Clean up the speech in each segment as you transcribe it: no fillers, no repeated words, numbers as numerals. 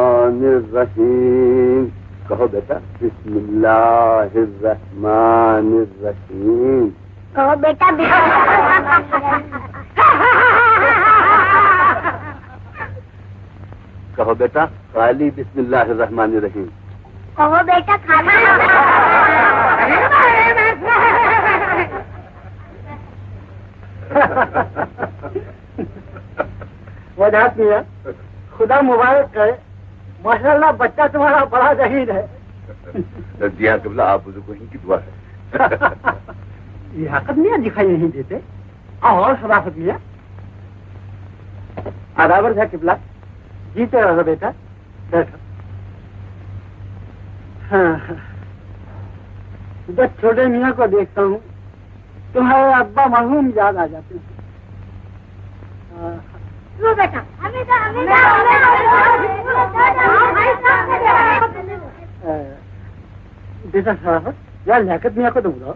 बिस्मिल्लाहिर्रहमानिर्रहीम। कहो बेटा, बिस्मिल्लाहिर्रहमानिर्रहीम। कहो बेटा, कहो बेटा, खाली बिस्मिल्लाहिर्रहमानिर्रहीम। कहो बेटा, खाली। वजह मियां, खुदा मुबारक करे, माशाल्लाह बच्चा तुम्हारा बड़ा जहीन है। जी हाँ किबला, आप बुजुर्गों की दुआ है। लियाकत मियां दिखाई नहीं देते। और शराफत मियां, आदाबर था किबला। जीते रहो बेटा, बैठो। हाँ, जब छोटे मियां को देखता हूँ तुम्हारे अब्बा मरहूम याद आ जाते हैं। लो बेटा, बेटा शराफत, यार लियाकत मियां को तो बुलाओ।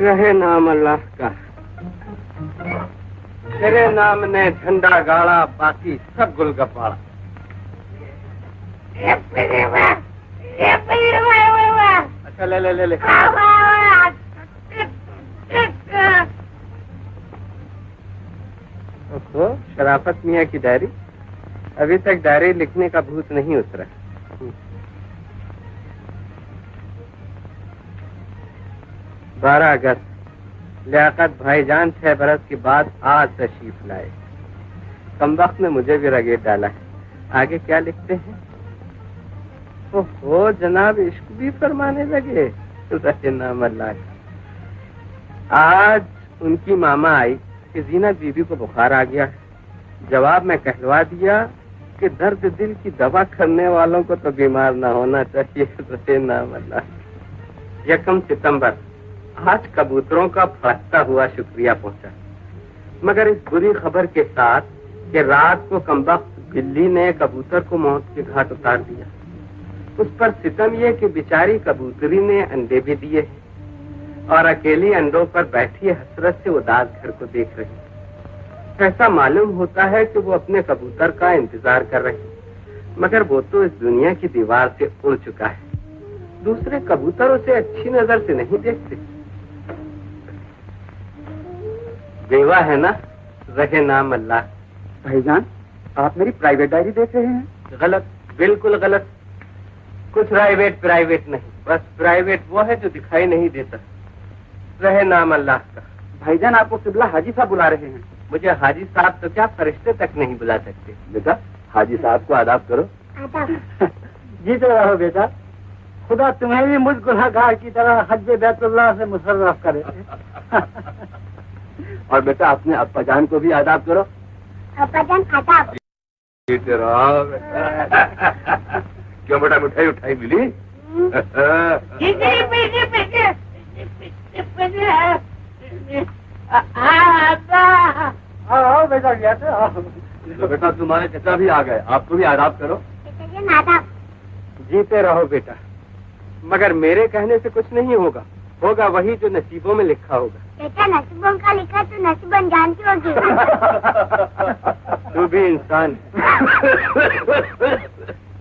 रहे नाम अल्लाह का, तेरे नाम ने झंडा गाड़ा, बाकी सब गुल गपाड़ा। अच्छा ले ले ले ले। तो शराफत मियाँ की डायरी, अभी तक डायरी लिखने का भूत नहीं उतरा। 12 अगस्त, लियाकत भाईजान 6 बरस के बाद आज तशरीफ लाए। कम वक्त में मुझे भी रगेट डाला है। आगे क्या लिखते हैं? ओहो जनाब, इश्क भी फरमाने लगे। रहे नाम अल्लाह का। आज उनकी मामा आई कि जीनत बीबी को बुखार आ गया है। जवाब में कहलवा दिया कि दर्द दिल की दवा करने वालों को तो बीमार ना होना चाहिए। रहे नाम अल्लाह। 1 सितंबर, आज कबूतरों का फड़कता हुआ शुक्रिया पहुंचा, मगर इस बुरी खबर के साथ कि रात को कमबख्त बिल्ली ने कबूतर को मौत के घाट उतार दिया। उस पर सितम ये कि बेचारी कबूतरी ने अंडे भी दिए हैं और अकेली अंडों पर बैठी हसरत से उदास घर को देख रही। ऐसा मालूम होता है कि वो अपने कबूतर का इंतजार कर रही, मगर वो तो इस दुनिया की दीवार से उड़ चुका है। दूसरे कबूतर उसे अच्छी नजर से नहीं देखते। बेवा है ना, रहे नाम अल्लाह। भाईजान, आप मेरी प्राइवेट डायरी देख रहे हैं? गलत, बिल्कुल गलत। कुछ प्राइवेट नहीं, बस प्राइवेट वो है जो दिखाई नहीं देता। रहे नाम अल्लाह का। भाईजान, आपको किबला हाजी साहब बुला रहे हैं। मुझे हाजी साहब तो क्या, फरिश्ते तक नहीं बुला सकते। बेटा, हाजी साहब को आदाब करो। जीते रहो बेटा, खुदा तुम्हें भी मुझ गुनहगार की तरह हज बैतुल्लाह से मुशर्रफ करे। और बेटा, अपने अब्बा जान को भी आदाब करो। अब्बा जान आदाब। जीते रहो बेटा। क्यों बेटा, मिठाई उठाई मिली? आओ बेटा लिया आओ। तो बेटा तुम्हारे चचा भी आ गए, आपको भी आदाब करो। आदाब। जीते रहो बेटा, मगर मेरे कहने से कुछ नहीं होगा, होगा वही जो नसीबों में लिखा होगा। बेटा नसीबों का लिखा तो नसीबन जानती होगी। तू भी इंसान है।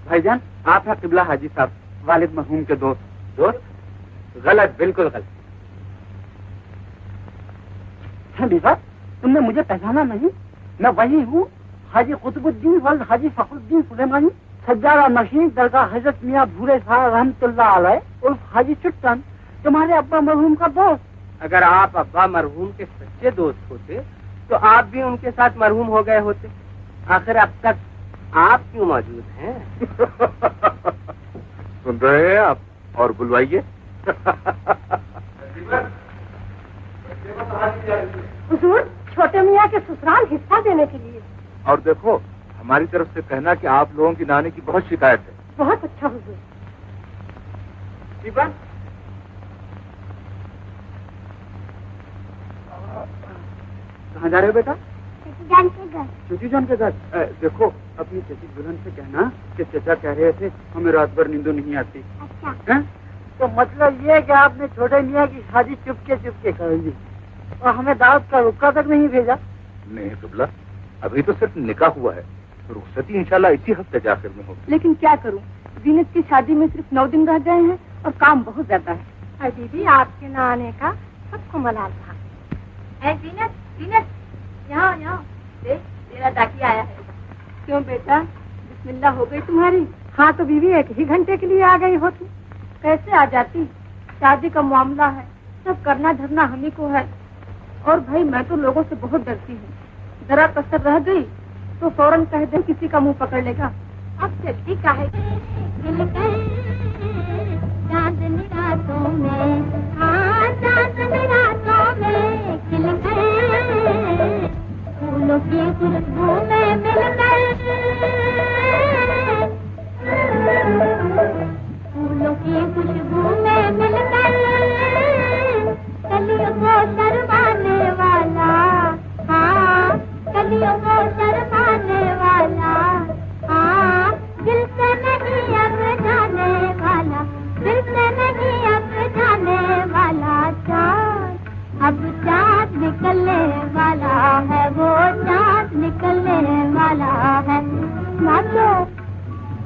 भाईजान, आप हैं किबला हाजी साहब, वालिद मरहूम के दोस्त। दोस्त? गलत, बिल्कुल गलत। बेटा तुमने मुझे पहचाना नहीं? मैं वही हूँ, हाजी कुतुबुद्दीन वल्द हाजी फखरुद्दीन सुलेमानी, सज्जादा नशीन दरगाह हजरत मियाँ भूरे साहब रहमतुल्लाह अलैह उर्फ हाजी चुट्टन, तुम्हारे अब्बा मरहूम का दोस्त। अगर आप अब्बा मरहूम के सच्चे दोस्त होते तो आप भी उनके साथ मरहूम हो गए होते। आखिर अब तक आप क्यों मौजूद हैं? सुन रहे हैं आप? और बुलवाइए। हुजूर, छोटे मियाँ के ससुराल हिस्सा देने के लिए। और देखो, हमारी तरफ से कहना कि आप लोगों की नानी की बहुत शिकायत है। बहुत अच्छा हुजूर। दीपन, कहाँ जा रहे हो बेटा? चची जान के घर। चची जान के घर? देखो, अपनी चची दुल्हन से कहना कि चचा कह रहे थे हमें रात भर नींद नहीं आती। अच्छा। है? तो मतलब ये कि आपने छोटे मियाँ की शादी चुपके चुपके कर दी और हमें दावत का रुक्का तक नहीं भेजा। नहीं कबला, अभी तो सिर्फ निकाह हुआ है, रुखसती इंशाल्लाह इसी हफ्ते के आखिर में होगी। लेकिन क्या करूं, जीनत की शादी में सिर्फ 9 दिन रह गए हैं और काम बहुत ज्यादा है। अरे दीदी, आपके न आने का सबको मलाल था। ऐ जीनत, जीनत, यहाँ यहाँ देख, तेरा दादी आया है। क्यों बेटा, बिस्मिल्लाह हो गई तुम्हारी? हाँ तो बीवी, 1 ही घंटे के लिए आ गई होती। कैसे आ जाती? शादी का मामला है, सब करना धरना हम ही को है। और भाई मैं तो लोगों से बहुत डरती हूँ, जरा कसर रह गई तो फौरन कह दे किसी का मुंह पकड़ लेगा। अब जल्दी काहे? चांदनी रातों में, हाँ चांदनी रातों में खिल गए, फूलों की खुशबू में मिल गए, फूलों की खुशबू में मिल गए, कलियों को शर्माने वाला, हाँ कलियों को शर्माने वाला, हाँ दिल से नहीं अब जाने वाला, दिल से नहीं अब जाने वाला चाँद, अब चाँद निकलने वाला है, वो चाँद निकलने वाला है। नाचो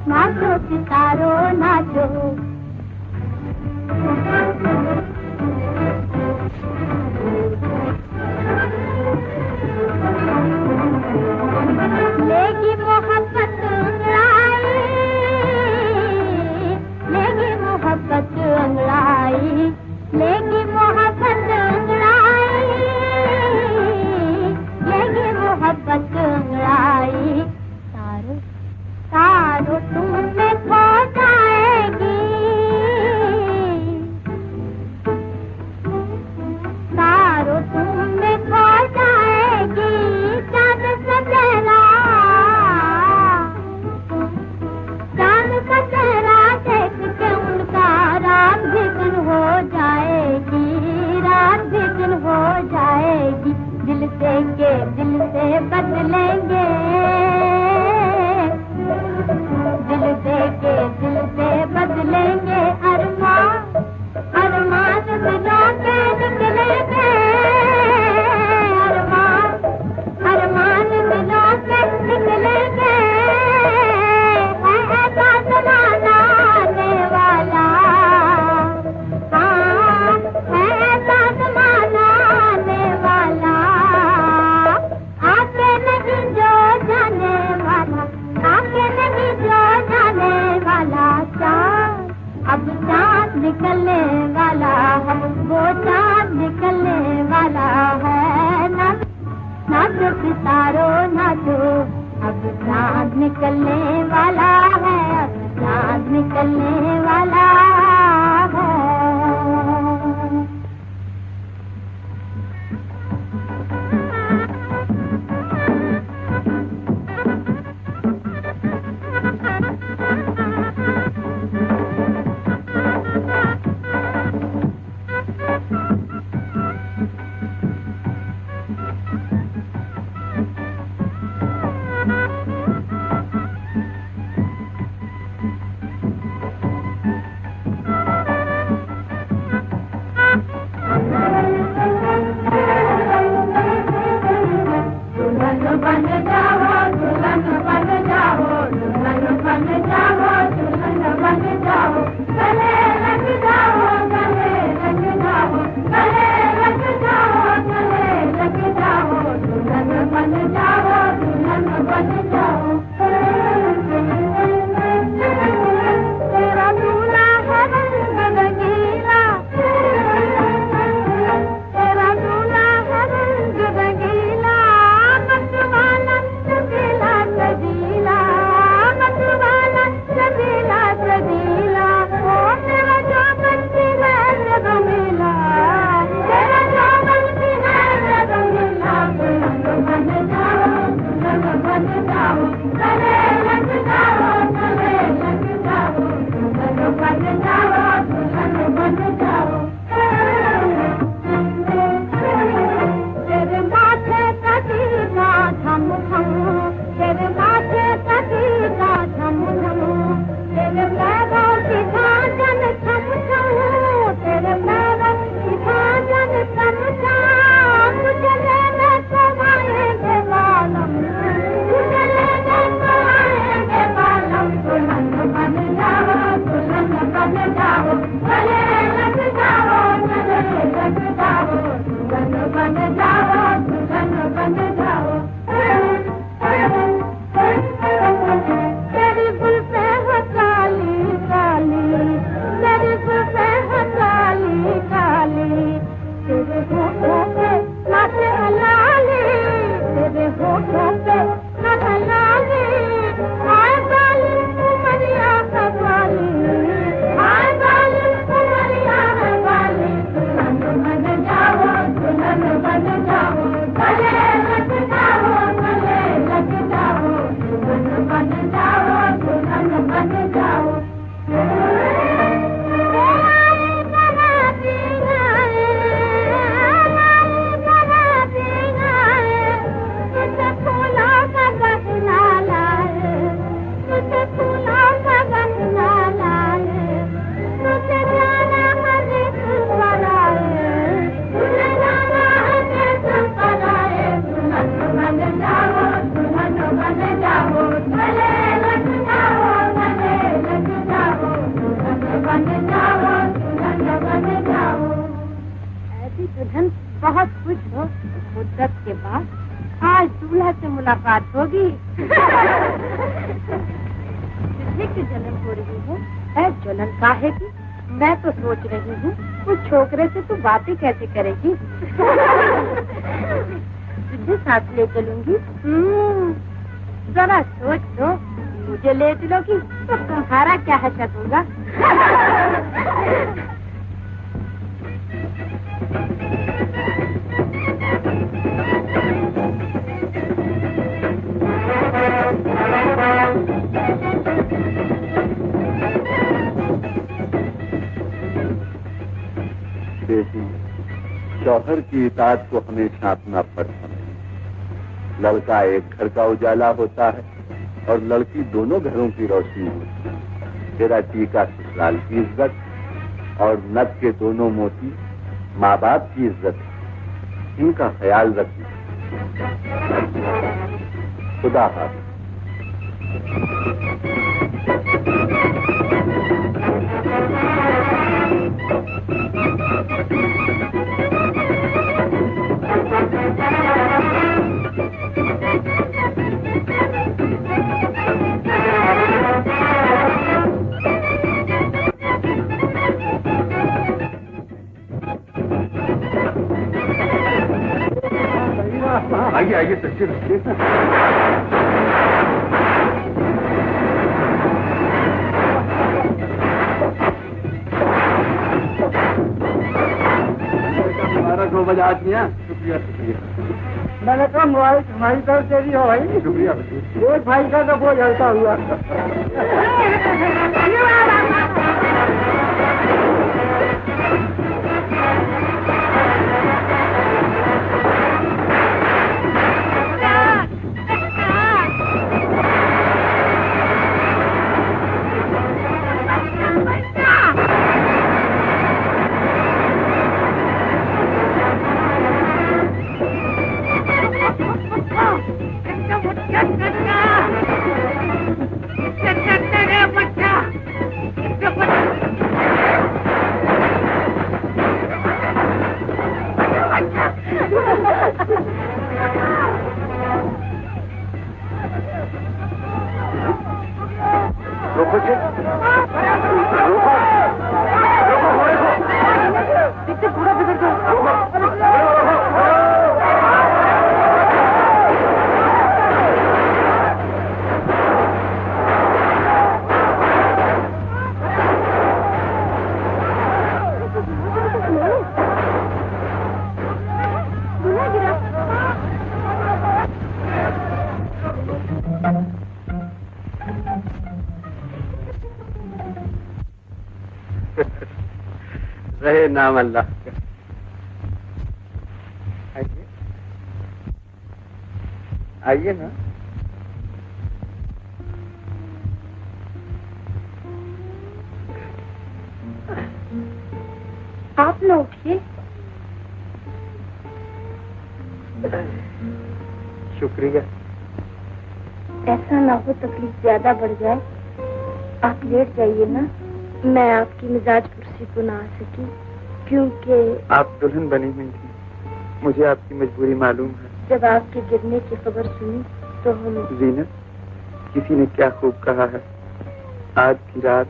नाचो सितारों नाचो, लेगी मोहब्बत अंगड़ाई, लेगी मोहब्बत अंगड़ाई, लेगी मोहब्बत अंगड़ाई, लेगी मोहब्बत अंगड़ाई, तारो तारो तुम में खो जाएगी, तारो तुम में खो जाएगी, चाँद का चेहरा, चाँद का चेहरा देख के उनका रात भी दिन हो जाएगी, रात भी दिन हो जाएगी, दिल से के दिल से बदलेंगे, दिल से के दिल से बदलेंगे, अरमान अरमान मिला के निकलेंगे, अरमान अरमान मिला के निकलेंगे, है ऐसा जमाना आने वाला, हाँ है ऐसा जमाना आने वाला, आके नहीं जो जाने वाला, आके नहीं जो जाने वाला, चाँद अब चाँद निकलने वाला है, वो चाँद निकलने वाला है। नाचो सितारो नाचो, अब चाँद निकलने वाला है, अब चाँद निकलने वाला है। मेरी दुल्हन बहुत खुश हो। मुद्दत के बाद आज दूल्हा से मुलाकात होगी। तुझे की जलन हो रही है? जलन काहे की? मैं तो सोच रही हूँ उस छोकरे से तू बातें कैसे करेगी। तुझे साथ ले चलूंगी। जरा सोच लो, मुझे ले चलोगी तो तुम्हारा क्या हशत होगा। बेटी, शौहर की इताअत को हमेशा अपना फर्ज समझ। लड़का एक घर का उजाला होता है और लड़की दोनों घरों की रोशनी होती है। तेरा टीका ससुराल की इज्जत और नथ के दोनों मोती माँ बाप की इज्जत, इनका ख्याल रखना। खुदा हाफिज़। आइए आइए सच्चे रखिए। हमारा 2 बजे आज मियाँ। शुक्रिया शुक्रिया। मैंने कहा मोबाइल हमारी तरफ से भी हो भाई। शुक्रिया। एक भाई का तो बोझ हल्का हुआ। रहे नाम अल्लाह का। आइए आइए ना। आप लोग उठिए। शुक्रिया। ऐसा ना हो तकलीफ ज्यादा बढ़ जाए। आप लेट जाइए ना। मैं आपकी मिजाज कुर्सी को ना आ सकी क्योंकि आप दुल्हन बनी हुई थी। मुझे आपकी मजबूरी मालूम है। जब आपके गिरने की खबर सुनी तो हम। जीनत, किसी ने क्या खूब कहा है, आज की रात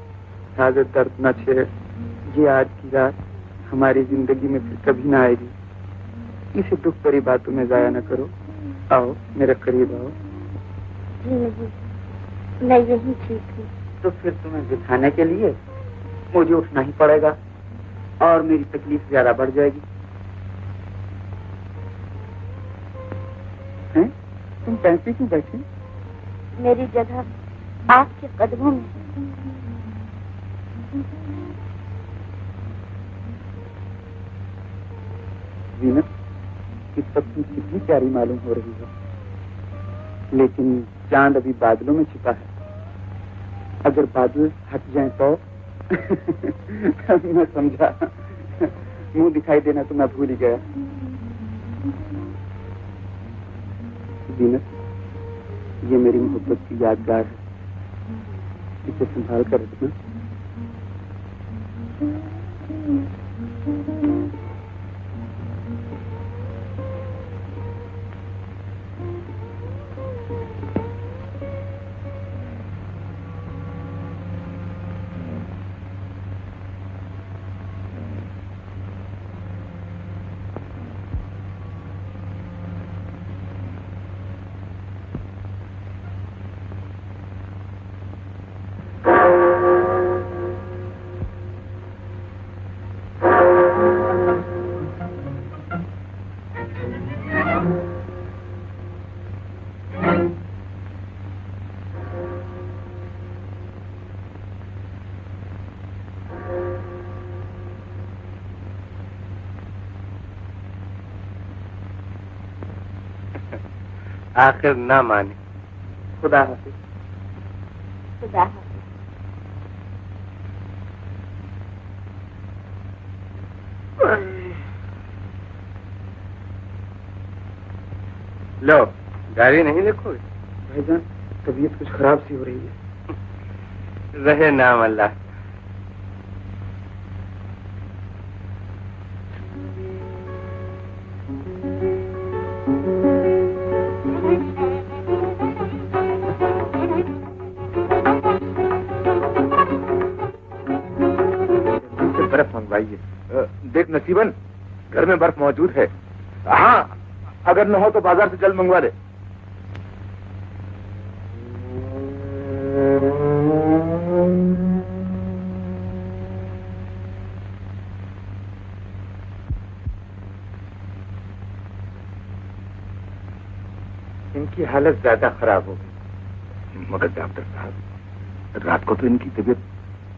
हाजत दर्द न छे। ये आज की रात हमारी जिंदगी में फिर कभी ना आएगी। इसे दुख भरी बातों में जाया न करो। आओ मेरे करीब आओ। जी नहीं, मैं यही ठीक हूँ। तो फिर तुम्हें दिखाने के लिए मुझे उठना ही पड़ेगा और मेरी तकलीफ ज्यादा बढ़ जाएगी। हैं? तुम पैंती क्यों बैठी? मेरी जगह आपके कदमों में। जीनत, इस वक्त तुम कितनी प्यारी मालूम हो रही है, लेकिन चांद अभी बादलों में छिपा है। अगर बादल हट जाएं तो मैं समझा मुंह दिखाई देना तो मैं भूल ही गया। जीनत, ये मेरी मोहब्बत की यादगार है, इसे संभाल कर रखना। आखिर ना माने। खुदा हाफिज। खुदा हाफिज। लो, गाड़ी नहीं देखोगे? भाईजान तबीयत कुछ खराब सी हो रही है। रहे नाम अल्लाह। बर्फ मंगवाइए। देख नसीबन, घर में बर्फ मौजूद है। हाँ, अगर न हो तो बाजार से जल्द मंगवा दे। इनकी हालत ज्यादा खराब हो गई। मगर डॉक्टर साहब, रात को तो इनकी तबीयत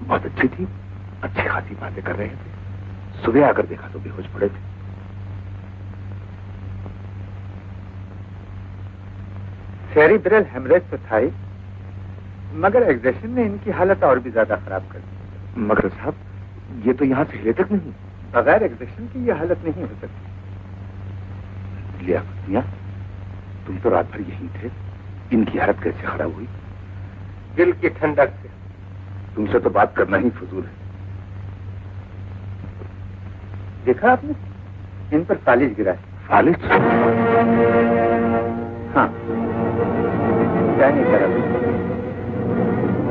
बहुत अच्छी थी, अच्छी खासी बातें कर रहे थे। सुबह आकर देखा तो बेहोश पड़े थे। सेरिब्रल हेमरेज तो था ही, मगर एग्जेशन ने इनकी हालत और भी ज्यादा खराब कर दी। मगर साहब, ये तो यहाँ से हिले तक नहीं। बगैर एग्जेशन की ये हालत नहीं हो सकती। लियाकत मियां, तुम तो रात भर यहीं थे, इनकी हालत कैसे खराब हुई? दिल की ठंडक से। तुमसे तो बात करना ही फजूल है। देखा आपने, इन पर फालिज गिरा है। फालिज? हाँ, क्या नहीं करा,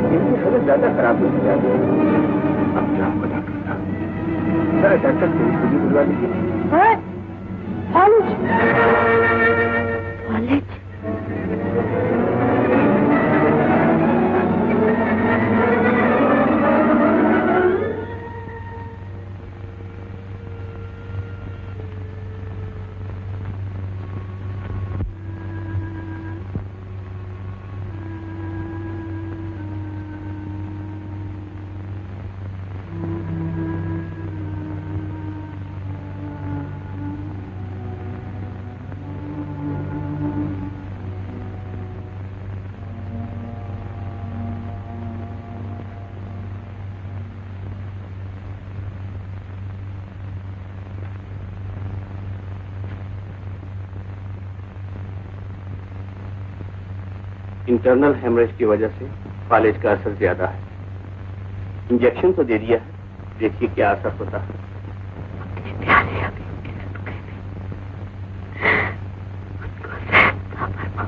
इनकी हालत ज्यादा खराब हो गई। अब क्या होगा डॉक्टर साहब? जरा डॉक्टर से स्टडी बुलवा लीजिए। फालिज, फालिज। इंटरनल हेमरेज की वजह से फालिज का असर ज्यादा है। इंजेक्शन तो दे दिया है, देखिए क्या असर होता है। अपने प्यारे हबीब के सदके में उनको सेहत अता फरमा।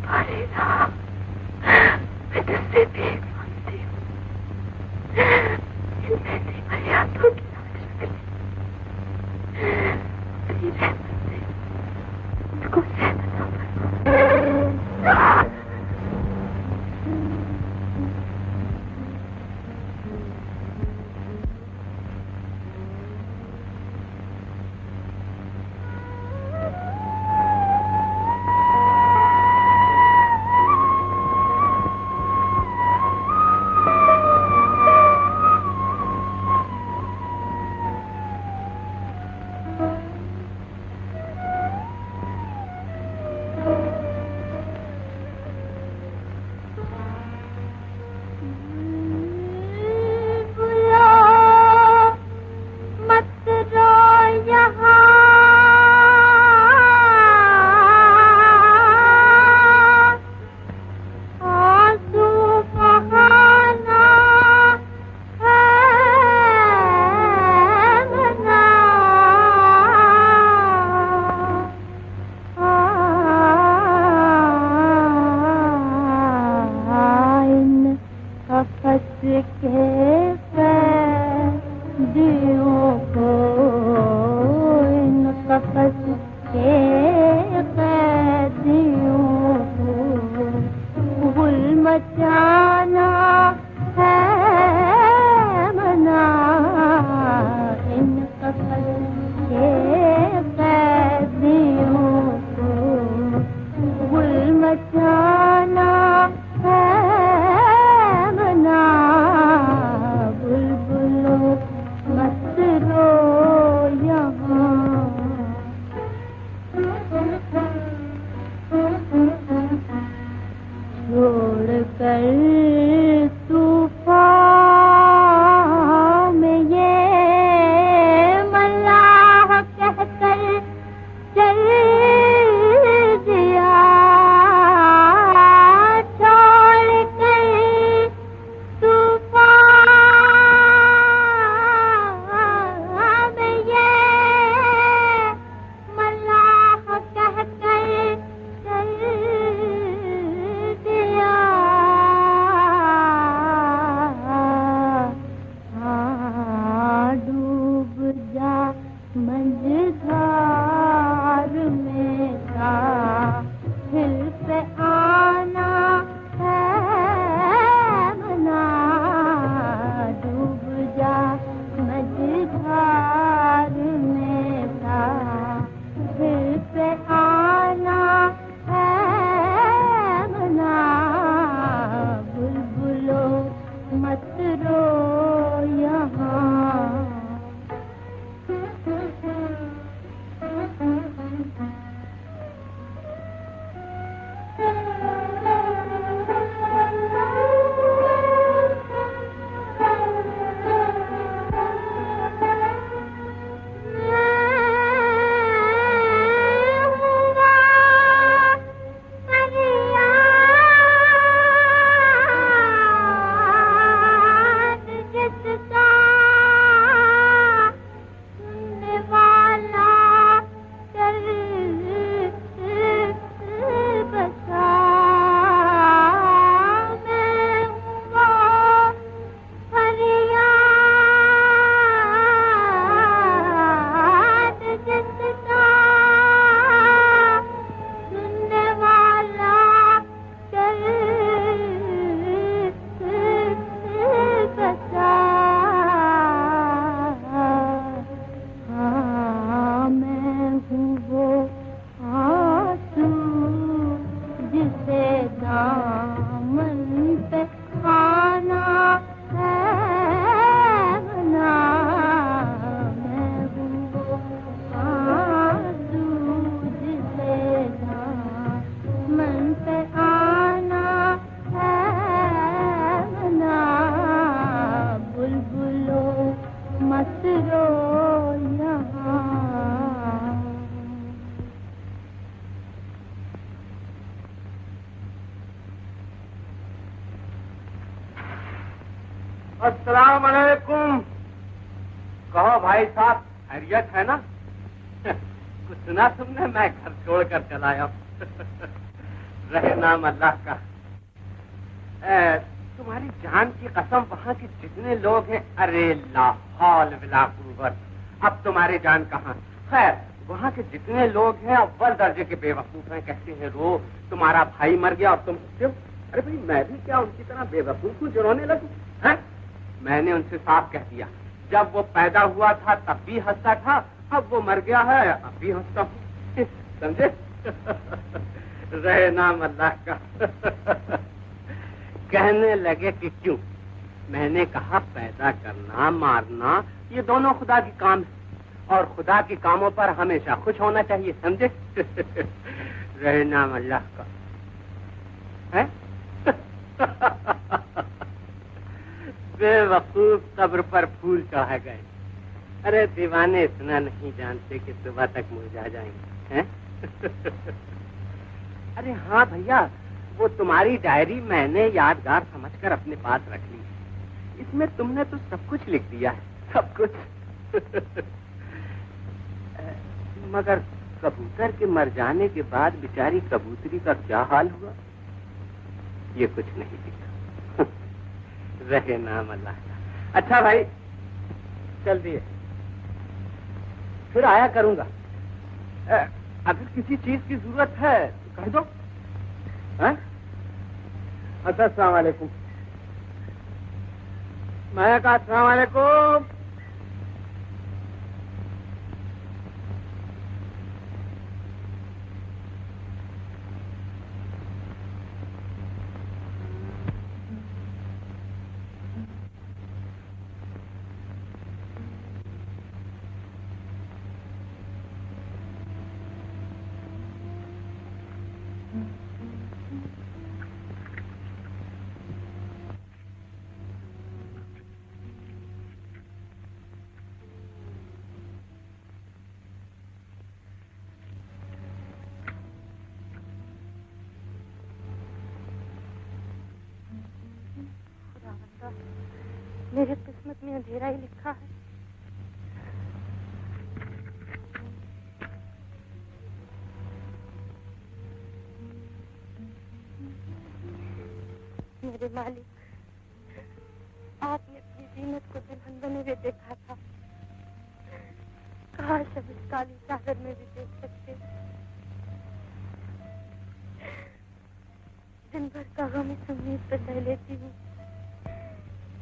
फालिजा, मैं तुझसे भीख मांगती हूँ, इन मेरी फरियादों की लाज रख ले। अपनी रहमत से उनको सेहत अता फरमा। मझधार में था हिल पे आना है मना डूब जा मझधार में था हिल पे आना है मना बुलबुलो मत रो यहाँ अस्सलाम वालेकुम। कहो भाई साहब, खैरियत है ना? कुछ सुना तुमने? मैं घर छोड़कर चला आया रहे नाम अल्लाह का। तुम्हारी जान की कसम, वहाँ के जितने लोग हैं, अरे ला हौल वला कुव्वत, अब तुम्हारी जान कहाँ। खैर, वहाँ के जितने लोग हैं अव्वल दर्जे के बेवकूफ हैं। कहते हैं रो तुम्हारा भाई मर गया और तुम क्यों? अरे भाई, मैं भी क्या उनकी तरह बेवकूफ हूँ जो रोने लगूं? हैं? मैंने उनसे साफ कह दिया, जब वो पैदा हुआ था तब भी हंसता था, अब वो मर गया है अब भी हंसता हूँ। समझे? रहे नाम अल्लाह का। कहने लगे कि क्यों? मैंने कहा पैदा करना मारना ये दोनों खुदा की काम है और खुदा के कामों पर हमेशा खुश होना चाहिए। समझे? रहे नाम अल्लाह का। है? बेवकूफ, कब्र पर फूल चढ़ा गए। अरे दीवाने इतना नहीं जानते कि सुबह तक मुरझा जाएंगे। हैं? अरे हाँ भैया, वो तुम्हारी डायरी मैंने यादगार समझकर अपने पास रख ली। इसमें तुमने तो सब कुछ लिख दिया है, सब कुछ। मगर कबूतर के मर जाने के बाद बेचारी कबूतरी का क्या हाल हुआ, ये कुछ नहीं दिखा। रहे नाम अल्लाह का। अच्छा भाई, चल दिए, फिर आया करूंगा। अगर किसी चीज की जरूरत है तो कह दो। अच्छा, अस्सलाम वालेकुम। मैं कहा अस्सलाम वालेकुम। मेरे किस्मत में अंधेरा ही लिखा है। मेरे मालिक, आपने अपनी जीनत को दुल्हन बने हुए देखा था। काश काली चादर में भी देख सकते। दिन भर का गम इस उम्मीद पर सह लेती हूँ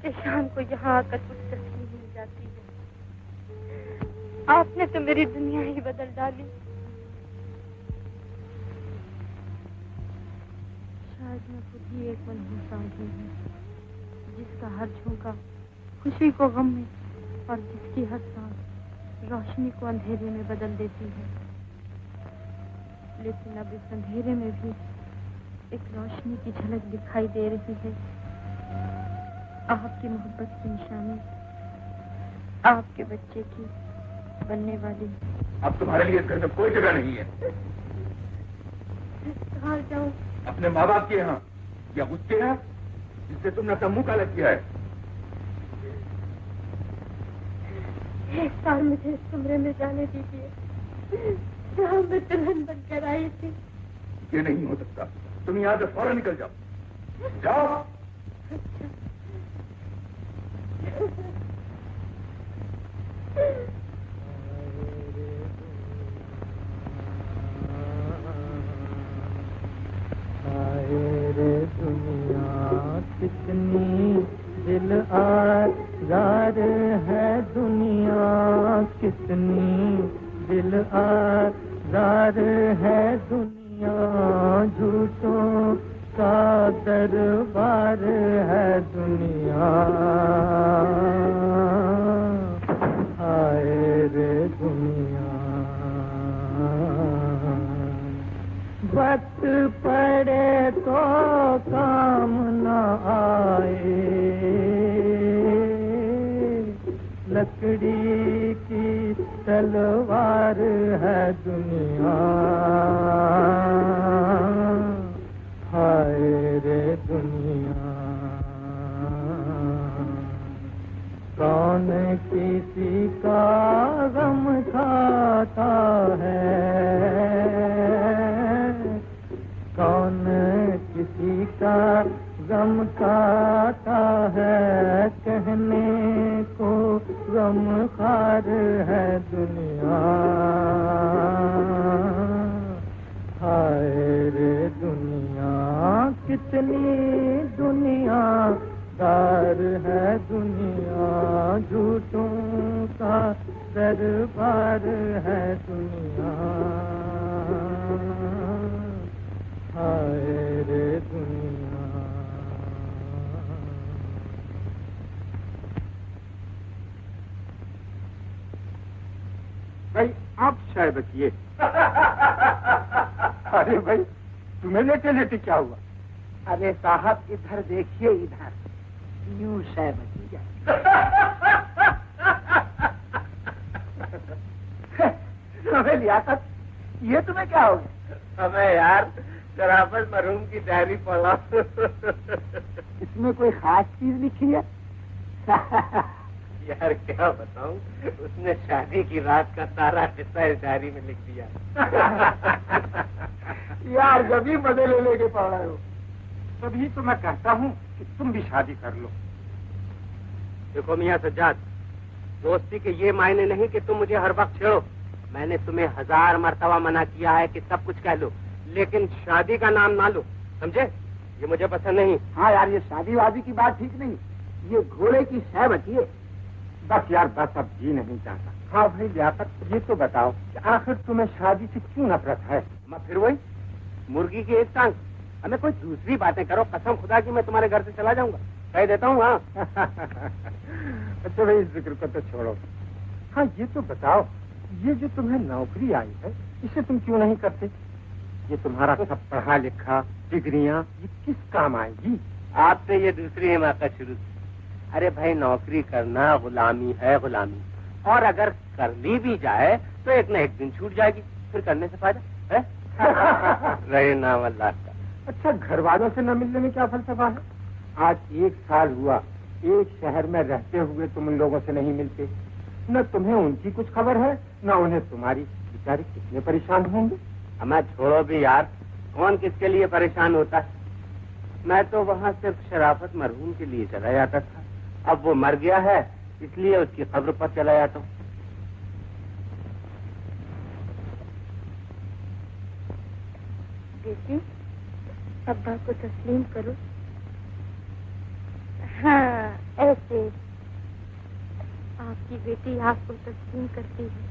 कि शाम को यहाँ आकर कुछ तस्वीर मिल जाती है। आपने तो मेरी दुनिया ही बदल डाली। शायद मैं खुद ही एक मनहूस आदमी हूँ, जिसका हर झोंका खुशी को गम में और जिसकी हर सांस रोशनी को अंधेरे में बदल देती है। लेकिन अब इस अंधेरे में भी एक रोशनी की झलक दिखाई दे रही है। आपकी मोहब्बत की निशानी, आपके बच्चे की बनने वाली। अब तुम्हारे लिए इस घर में कोई जगह नहीं है। कहाँ जाऊँ? अपने माँ बाप के यहाँ या उसके यहाँ जिससे तुमने अपना मुंह काला किया है। एक बार मुझे इस कमरे में जाने दीजिए जहाँ मैं दुल्हन बनकर आई थी। ये नहीं हो सकता, तुम यहाँ से फौरन निकल जाओ। जाओ। रे दुनिया कितनी दिल आज़ार है, दुनिया कितनी दिल आज़ार है, दुनिया झूठों का दरबार है, दुनिया हाय रे दुनिया। वक्त पड़े तो काम न आए, लकड़ी की तलवार है, दुनिया हाय रे दुनिया। कौन किसी का गम खाता है, कौन किसी का गम खाता है, कहने को गम खार है, दुनिया हाय रे दुनिया। कितनी दुनिया दार है, दुनिया झूठों का दरबार है, दुनिया हाय रे दुनिया। भाई आप शायद बचिए। अरे भाई तुम्हें लेटे लेटे क्या हुआ? अरे साहब इधर देखिए, इधर यूं शय बची जाए। लियाकत, ये तुम्हें क्या हो गया? हमें यार शराफत मरहूम की डायरी पढ़ा। इसमें कोई खास चीज लिखी है? यार क्या बताऊं, उसने शादी की रात का सारा किस्सा इस डायरी में लिख दिया। यार जब भी मजे ले लेके पढ़ रहे हो, तभी तो मैं कहता हूँ कि तुम भी शादी कर लो। देखो मियां सज्जाद, दोस्ती के ये मायने नहीं कि तुम मुझे हर वक्त छेड़ो। मैंने तुम्हें 1000 मर्तबा मना किया है कि सब कुछ कह लो, लेकिन शादी का नाम ना लो, समझे? ये मुझे पसंद नहीं। हाँ यार, ये शादी वादी की बात ठीक नहीं, ये घोड़े की शय बची है। बस यार बस, अब जी नहीं चाहता। हाँ भाई लियाकत, ये तो बताओ कि आखिर तुम्हें शादी से क्यों नफरत है? मैं फिर वही मुर्गी की एक टांग। हमें कोई दूसरी बातें करो, कसम खुदा की मैं तुम्हारे घर से चला जाऊंगा, कह देता हूँ। हाँ अच्छा भाई इस जिक्र को तो छोड़ो। हाँ ये तो बताओ, ये जो तुम्हें नौकरी आई है, इसे तुम क्यों नहीं करते? ये तुम्हारा सब पढ़ा लिखा, डिग्रियां, ये किस काम आएगी? आपसे ये दूसरी हिमाकत शुरू की। अरे भाई नौकरी करना गुलामी है, गुलामी। और अगर कर ली भी जाए तो एक न एक दिन छूट जाएगी, फिर करने से फायदा है। रहे नाम अल्लाह का। अच्छा घर वालों से न मिलने में क्या फलसफा है? आज 1 साल हुआ, एक शहर में रहते हुए तुम उन लोगों से नहीं मिलते, न तुम्हें उनकी कुछ खबर है न उन्हें तुम्हारी। बेचारे कितने परेशान होंगे। हमें छोड़ो भी यार, कौन किसके लिए परेशान होता है? मैं तो वहाँ सिर्फ शराफत मरहूम के लिए चला जाता था, अब वो मर गया है इसलिए उसकी खबर पर चला जाता हूँ। बेटी, अब्बा को तस्लीम करो। हाँ, ऐसे आपकी बेटी आपको तस्लीम करती है।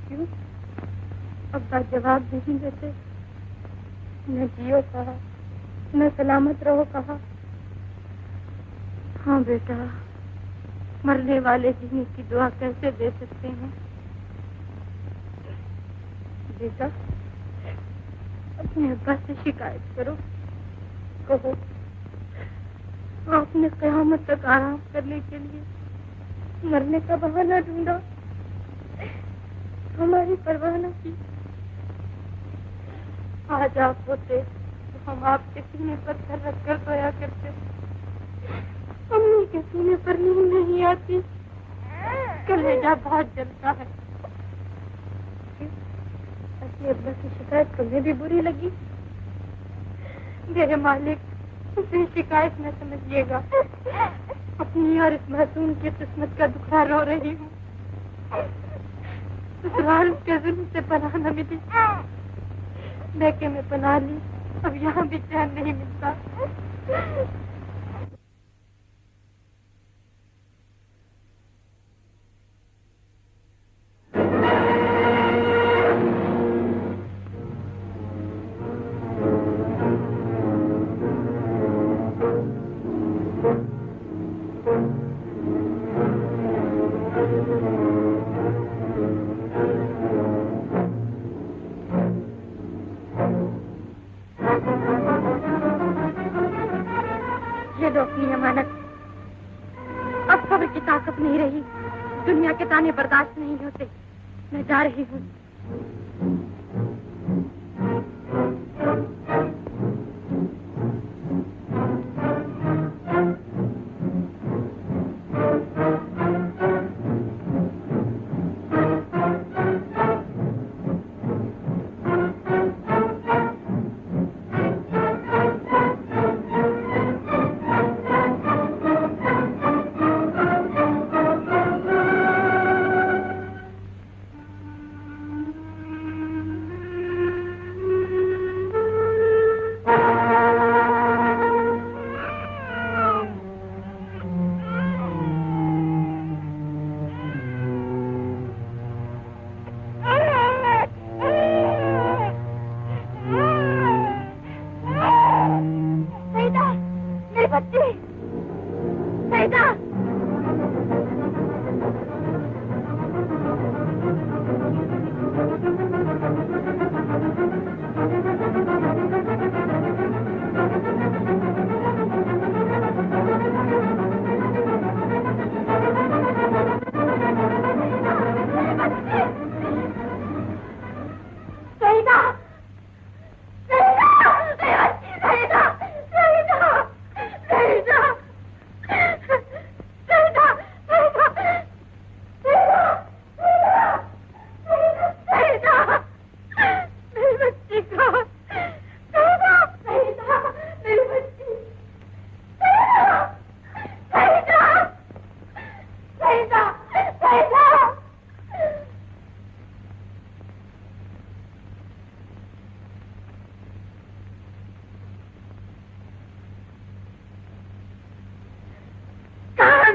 क्यों? अब्बा जवाब नहीं देते, न जियो कहा, न सलामत रहो कहा। हाँ बेटा, मरने वाले जीने की दुआ कैसे दे सकते हैं? बेटा, अपने अब्बा से शिकायत करो, कहो आपने क़यामत तक आराम करने के लिए मरने का बहाना ढूंढा, हमारी परवाह न की। आज आप होते तो हम आपके सीने पर सर रखकर सोया करते। अम्मी के सीने पर नींद नहीं आती, कलेजा बहुत जलता है। अपने अब्बा की शिकायत तुम्हें भी बुरी लगी? मेरे मालिक, उसे शिकायत न समझिएगा। अपनी और इस मासूम की किस्मत का दुखा रो रही हूँ। ससुराल के जुल्म से पनाह न मिली, मैके में पनाह ली, अब यहाँ भी चैन नहीं मिलता। अपनी अमानत, अब सब्र की ताकत नहीं रही, दुनिया के ताने बर्दाश्त नहीं होते, मैं जा रही हूँ।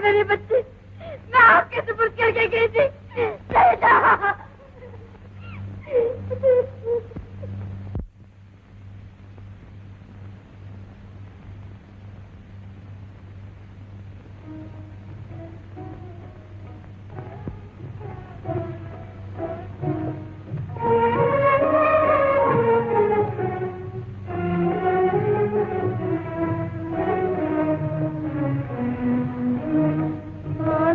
मेरे बच्चे, मैं आपके सुपुर्द करके गई थी।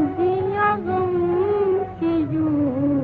दिया गम की यूं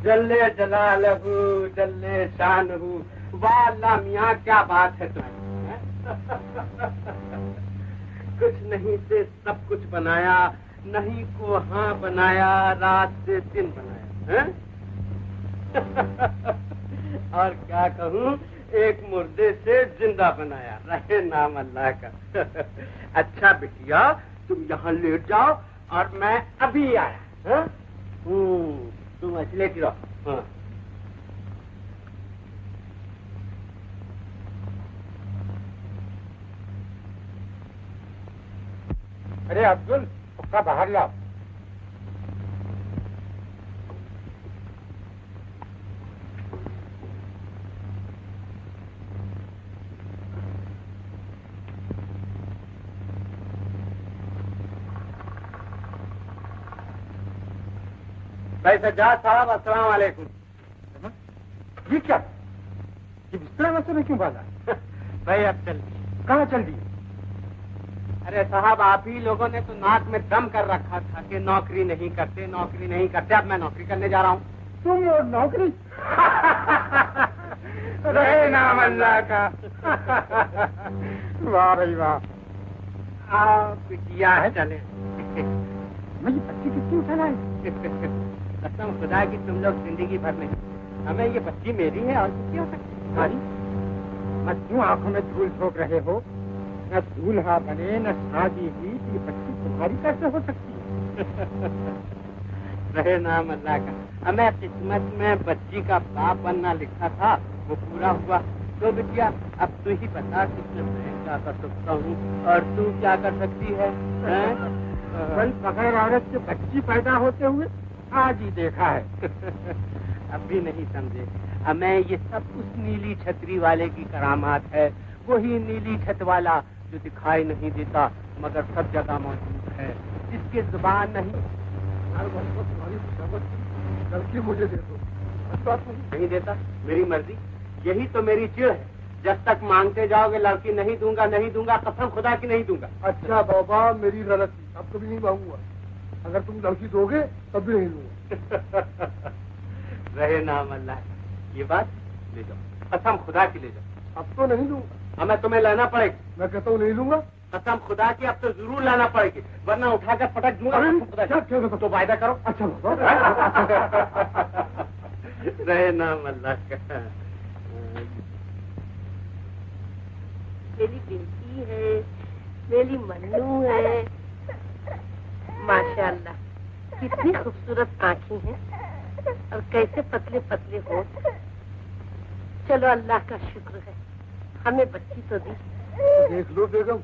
जल्ले जलालहू जल्ले शानहू। वाह अल्लाह मियाँ, क्या बात है तुम्हारी। कुछ नहीं से सब कुछ बनाया, नहीं को हाँ बनाया, रात से दिन बनाया है? और क्या कहूँ, एक मुर्दे से जिंदा बनाया। रहे नाम अल्लाह का। अच्छा बिटिया, तुम यहाँ लेट जाओ और मैं अभी आया। हाँ? तुम ऐसे लेटी रहो। हाँ। अरे अब्दुल, उसका बाहर लाओ। भाई सज्जाद साहब, अस्सलाम वालेकुम। ये क्या, ये बिस्तरा वैसे में क्यों बांधा? भाई अब चल दी। कहाँ चल दी? अरे साहब, आप ही लोगों ने तो नाक में दम कर रखा था कि नौकरी नहीं करते, नौकरी नहीं करते। अब मैं नौकरी करने जा रहा हूँ। तुम और नौकरी? रहे नाम अल्लाह का। वाह भाई वाह। आओ बिटिया है, चले। मुझे बच्ची कितनी उठाना कसम खुदा की तुम लोग जिंदगी भर नहीं, हमें ये बच्ची मेरी है और किसकी हो सकती है? मत क्यों आंखों में धूल झोंक रहे हो? न दूल्हा बने न शादी हुई, ये बच्ची तुम्हारी कैसे हो सकती है? रहे नाम अल्लाह का। हमें किस्मत में बच्ची का बाप बनना लिखा था, वो पूरा हुआ। तो बिटिया अब तू ही बता कि मैं क्या कर सकता हूँ और तू क्या कर सकती है? बल बगैर औरत के बच्ची पैदा होते हुए आज ही देखा है। अब भी नहीं समझे? हमें ये सब उस नीली छतरी वाले की करामात है। वही नीली छत वाला जो दिखाई नहीं देता मगर सब जगह मौजूद है, जिसके जुबान नहीं। हर वक्त को तुम्हारी खुशामद लड़की मुझे दे दो। नहीं देता, मेरी मर्जी। यही तो मेरी चिड़ है। जब तक मांगते जाओगे लड़की नहीं दूंगा, नहीं दूंगा, कसम खुदा की नहीं दूंगा। अच्छा बाबा, मेरी गलती, अब कभी नहीं मांगूंगा। अगर तुम लड़की दोगे तब भी नहीं दूंगा। रहे नाम अल्लाह, ये बात ले जाओ, कसम खुदा की ले जाओ। अब तो नहीं दूंगा। हमें तुम्हें लाना पड़ेगी। मैं कहता हूँ नहीं लूंगा। कसम खुदा की अब तो जरूर लाना पड़ेगी, वरना उठाकर पटक दूंगा। क्या तो वायदा करो। अच्छा बाबा। रहे नाम अल्लाह का। मेरी बेटी है, मेरी मन्नू है। माशाअल्लाह, कितनी खूबसूरत आँखें हैं और कैसे पतले पतले हो। चलो अल्लाह का शुक्र है, हमें बच्ची तो दी। देख लो बेगम,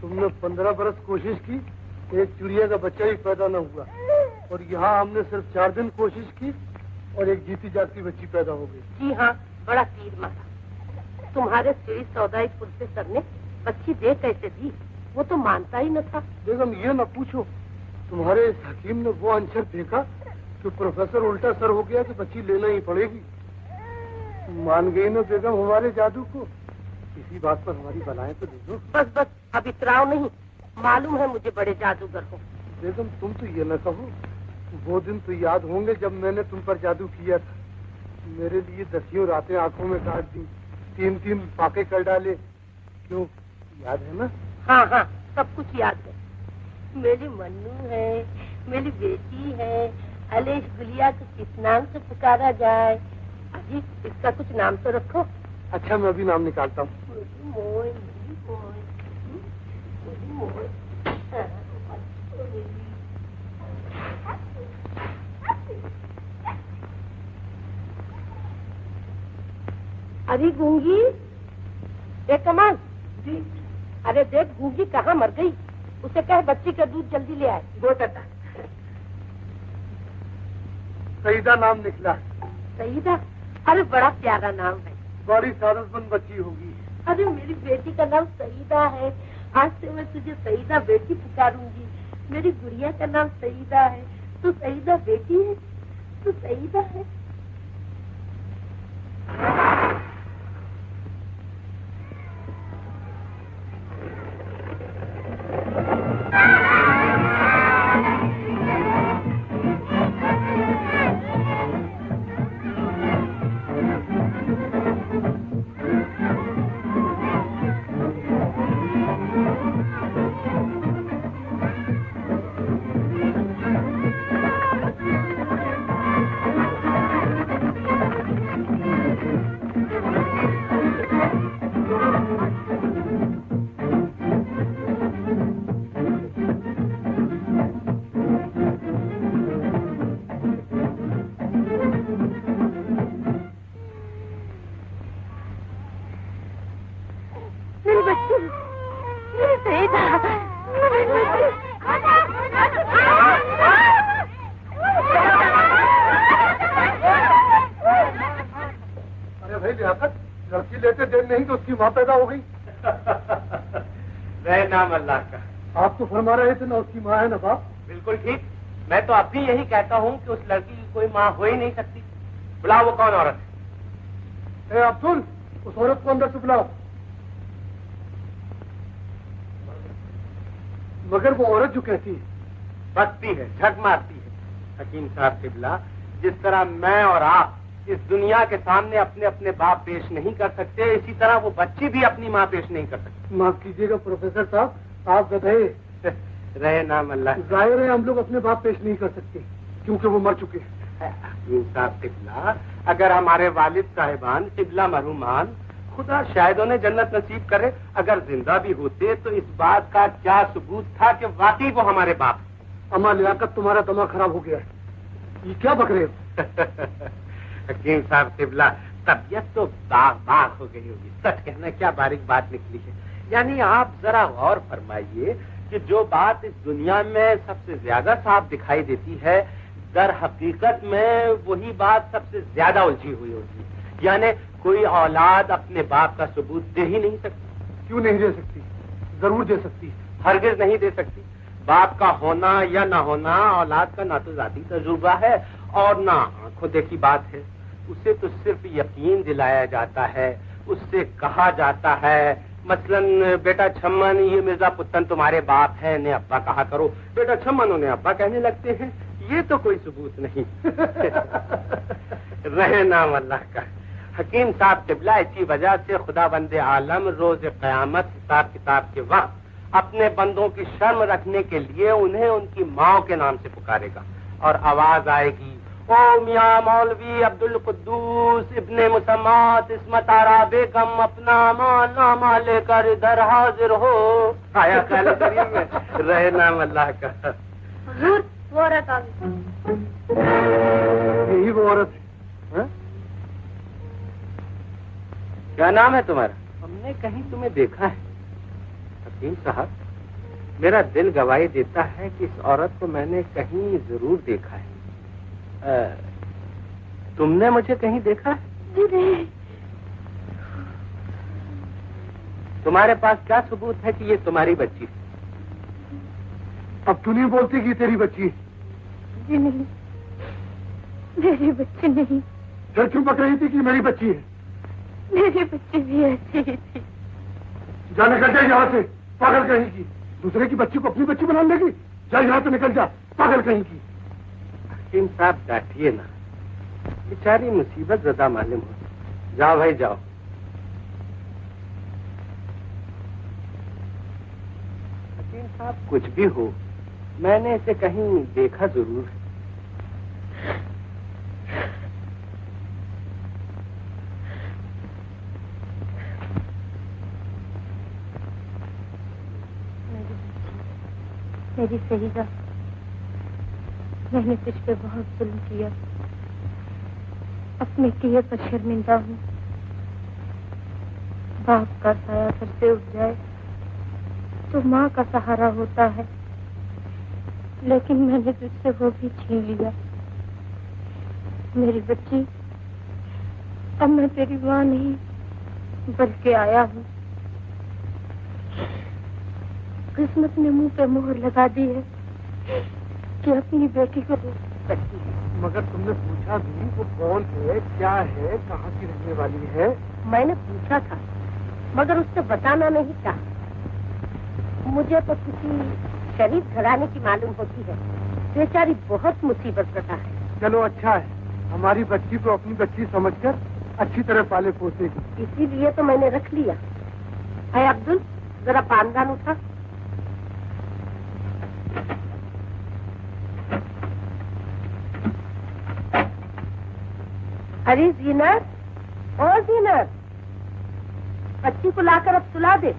तुमने 15 बरस कोशिश की, एक चिड़िया का बच्चा ही पैदा न हुआ, और यहाँ हमने सिर्फ 4 दिन कोशिश की और एक जीती जागती बच्ची पैदा हो गई। जी हाँ, बड़ा तीर मारा। तुम्हारे सीढ़ी सौदाई प्रोफेसर ने बच्ची दे कैसे दी, वो तो मानता ही न था। बेगम ये न पूछो, तुम्हारे इस हकीम ने वो अंशर देखा कि प्रोफेसर उल्टा सर हो गया कि बच्ची लेना ही पड़ेगी। मान गई ना बेगम हमारे जादू को। इसी बात पर हमारी बलाएं तो दे दो। बस बस, अब इतराओ नहीं, मालूम है मुझे बड़े जादूगर हो। बेगम तुम तो ये न कहो, वो दिन तो याद होंगे जब मैंने तुम पर जादू किया था। मेरे लिए 10 रातें आंखों में काट दी, 3 फाके कर डाले। क्यों, याद है ना? हाँ हाँ, सब कुछ याद है। मेरी मन्नू है, मेरी बेटी है। अलेश गुलिया को किस नाम से पुकारा जाए? अजी, इसका कुछ नाम तो रखो। अच्छा, मैं अभी नाम निकालता हूँ। अरे गूंगी, एक कमाल जी। अरे देख, गूंगी कहाँ मर गई, उसे कह बच्ची का दूध जल्दी ले आए। गोटा सईदा नाम निकला। सईदा? अरे बड़ा प्यारा नाम है। बड़ी सादतमंद बच्ची होगी। अरे मेरी बेटी का नाम सईदा है, आज से मैं तुझे सईदा बेटी पुकारूंगी। मेरी गुड़िया का नाम सईदा है, तू सईदा बेटी है, तू सईदा है। बच्ची, मेरी सईदा, अरे भाई लियाकत, लड़की लेते देर नहीं तो उसकी माँ पैदा हो गई। रहे नाम अल्लाह का। आप तो फरमा रहे थे ना उसकी माँ है ना बाप। बिल्कुल ठीक। मैं तो अब भी यही कहता हूँ कि उस लड़की की कोई माँ हो ही नहीं सकती। बुलाओ वो कौन औरत है। अब्दुल, उस औरत को अंदर से बुलाओ। मगर वो औरत जो कहती है, बकती है, झक मारती है। हकीम साहब किबला, जिस तरह मैं और आप इस दुनिया के सामने अपने अपने बाप पेश नहीं कर सकते, इसी तरह वो बच्ची भी अपनी माँ पेश नहीं कर सकती। माफ कीजिएगा प्रोफेसर साहब, आप गधे। रहे नाम अल्लाह। जाहिर है हम लोग अपने बाप पेश नहीं कर सकते क्योंकि वो मर चुके हैं। हकीम साहब किबला, अगर हमारे वालिद साहिबान किबला मरहुमान, खुदा शायद उन्हें जन्नत नसीब करे, अगर जिंदा भी होते तो इस बात का क्या सबूत था कि वाकई वो हमारे बाप। अम्मा लियाकत, तुम्हारा दिमाग खराब हो गया है। ये क्या बक रहे हो? हकीम साहब किबला, तबीयत तो बाग हो गई होगी। सच कहना क्या बारीक बात निकली है। यानी आप जरा गौर फरमाइए कि जो बात इस दुनिया में सबसे ज्यादा साफ दिखाई देती है, दर हकीकत में वही बात सबसे ज्यादा उलझी हुई होगी। यानी कोई औलाद अपने बाप का सबूत दे ही नहीं सकती। क्यों नहीं दे सकती? जरूर दे सकती। हरगिज नहीं दे सकती। बाप का होना या ना होना औलाद का ना तो जाती तजुर्बा है और ना आंखों देखी बात है। उसे तो सिर्फ यकीन दिलाया जाता है, उससे कहा जाता है, मसलन बेटा छम्मन, ये मिर्जा पुत्तन तुम्हारे बाप है, ने अब्बा कहा करो। बेटा छम्मन उन्हें अब्बा कहने लगते हैं। ये तो कोई सबूत नहीं। रहे नाम अल्लाह का। हकीम साहब किबला, इसी वजह से खुदा बंदे आलम रोज क़यामत हिसाब किताब के वक्त अपने बंदों की शर्म रखने के लिए उन्हें उनकी माँ के नाम से पुकारेगा और आवाज आएगी, ओ मियां मौलवी अब्दुल कुद्दूस इब्ने मुसम्मात इस्मत आरा बेगम, अपना नामा लेकर इधर हाजिर हो। आया ख्याल करीम में। रहे नाम अल्लाह का। हुजूर, वो औरत आ गई। यही वो औरत है। क्या नाम है तुम्हारा? हमने कहीं तुम्हें देखा है। हकीम साहब, मेरा दिल गवाही देता है कि इस औरत को मैंने कहीं जरूर देखा है। तुमने मुझे कहीं देखा है? जी नहीं। तुम्हारे पास क्या सबूत है कि ये तुम्हारी बच्ची है? अब तू नहीं बोलती कि तेरी बच्ची है? जी नहीं, मेरी बच्ची नहीं। फिर क्यों बक रही थी कि मेरी बच्ची है? मेरी बच्ची भी ऐसी ही थी। जा निकल जा यहाँ से, पागल कहीं की। दूसरे की बच्ची को अपनी बच्ची बना लेगी? जा यहाँ से निकल जा, पागल कहीं की। हकीम साहब बैठिए ना, बेचारी मुसीबत ज़्यादा मालूम हो। जाओ भाई जाओ। हकीम साहब, कुछ भी हो, मैंने इसे कहीं देखा जरूर है। मेरी सहीदा, मैंने तुझ पे बहुत जुल्म किया, अपने किए पर शर्मिंदा हूँ। बाप का साया सर से उठ जाए तो माँ का सहारा होता है, लेकिन मैंने तुझसे वो भी छीन लिया। मेरी बच्ची, अब मैं तेरी माँ नहीं बल्कि आया हूँ। किस्मत ने मुंह पे मोहर लगा दी है कि अपनी बेटी को सकती है। मगर तुमने पूछा भी वो कौन है, क्या है, कहाँ की रहने वाली है? मैंने पूछा था, मगर उससे बताना नहीं चाहा। मुझे तो किसी शरीफ घराने की मालूम होती है। बेचारी बहुत मुसीबत करता है। चलो अच्छा है, हमारी बच्ची को अपनी बच्ची समझकर अच्छी तरह पाले पोसेगी। इसीलिए तो मैंने रख लिया है। अब्दुल, जरा पानदान उठा। अरे जीनत, ओ जीनत, बच्ची को लाकर अब सुला दे।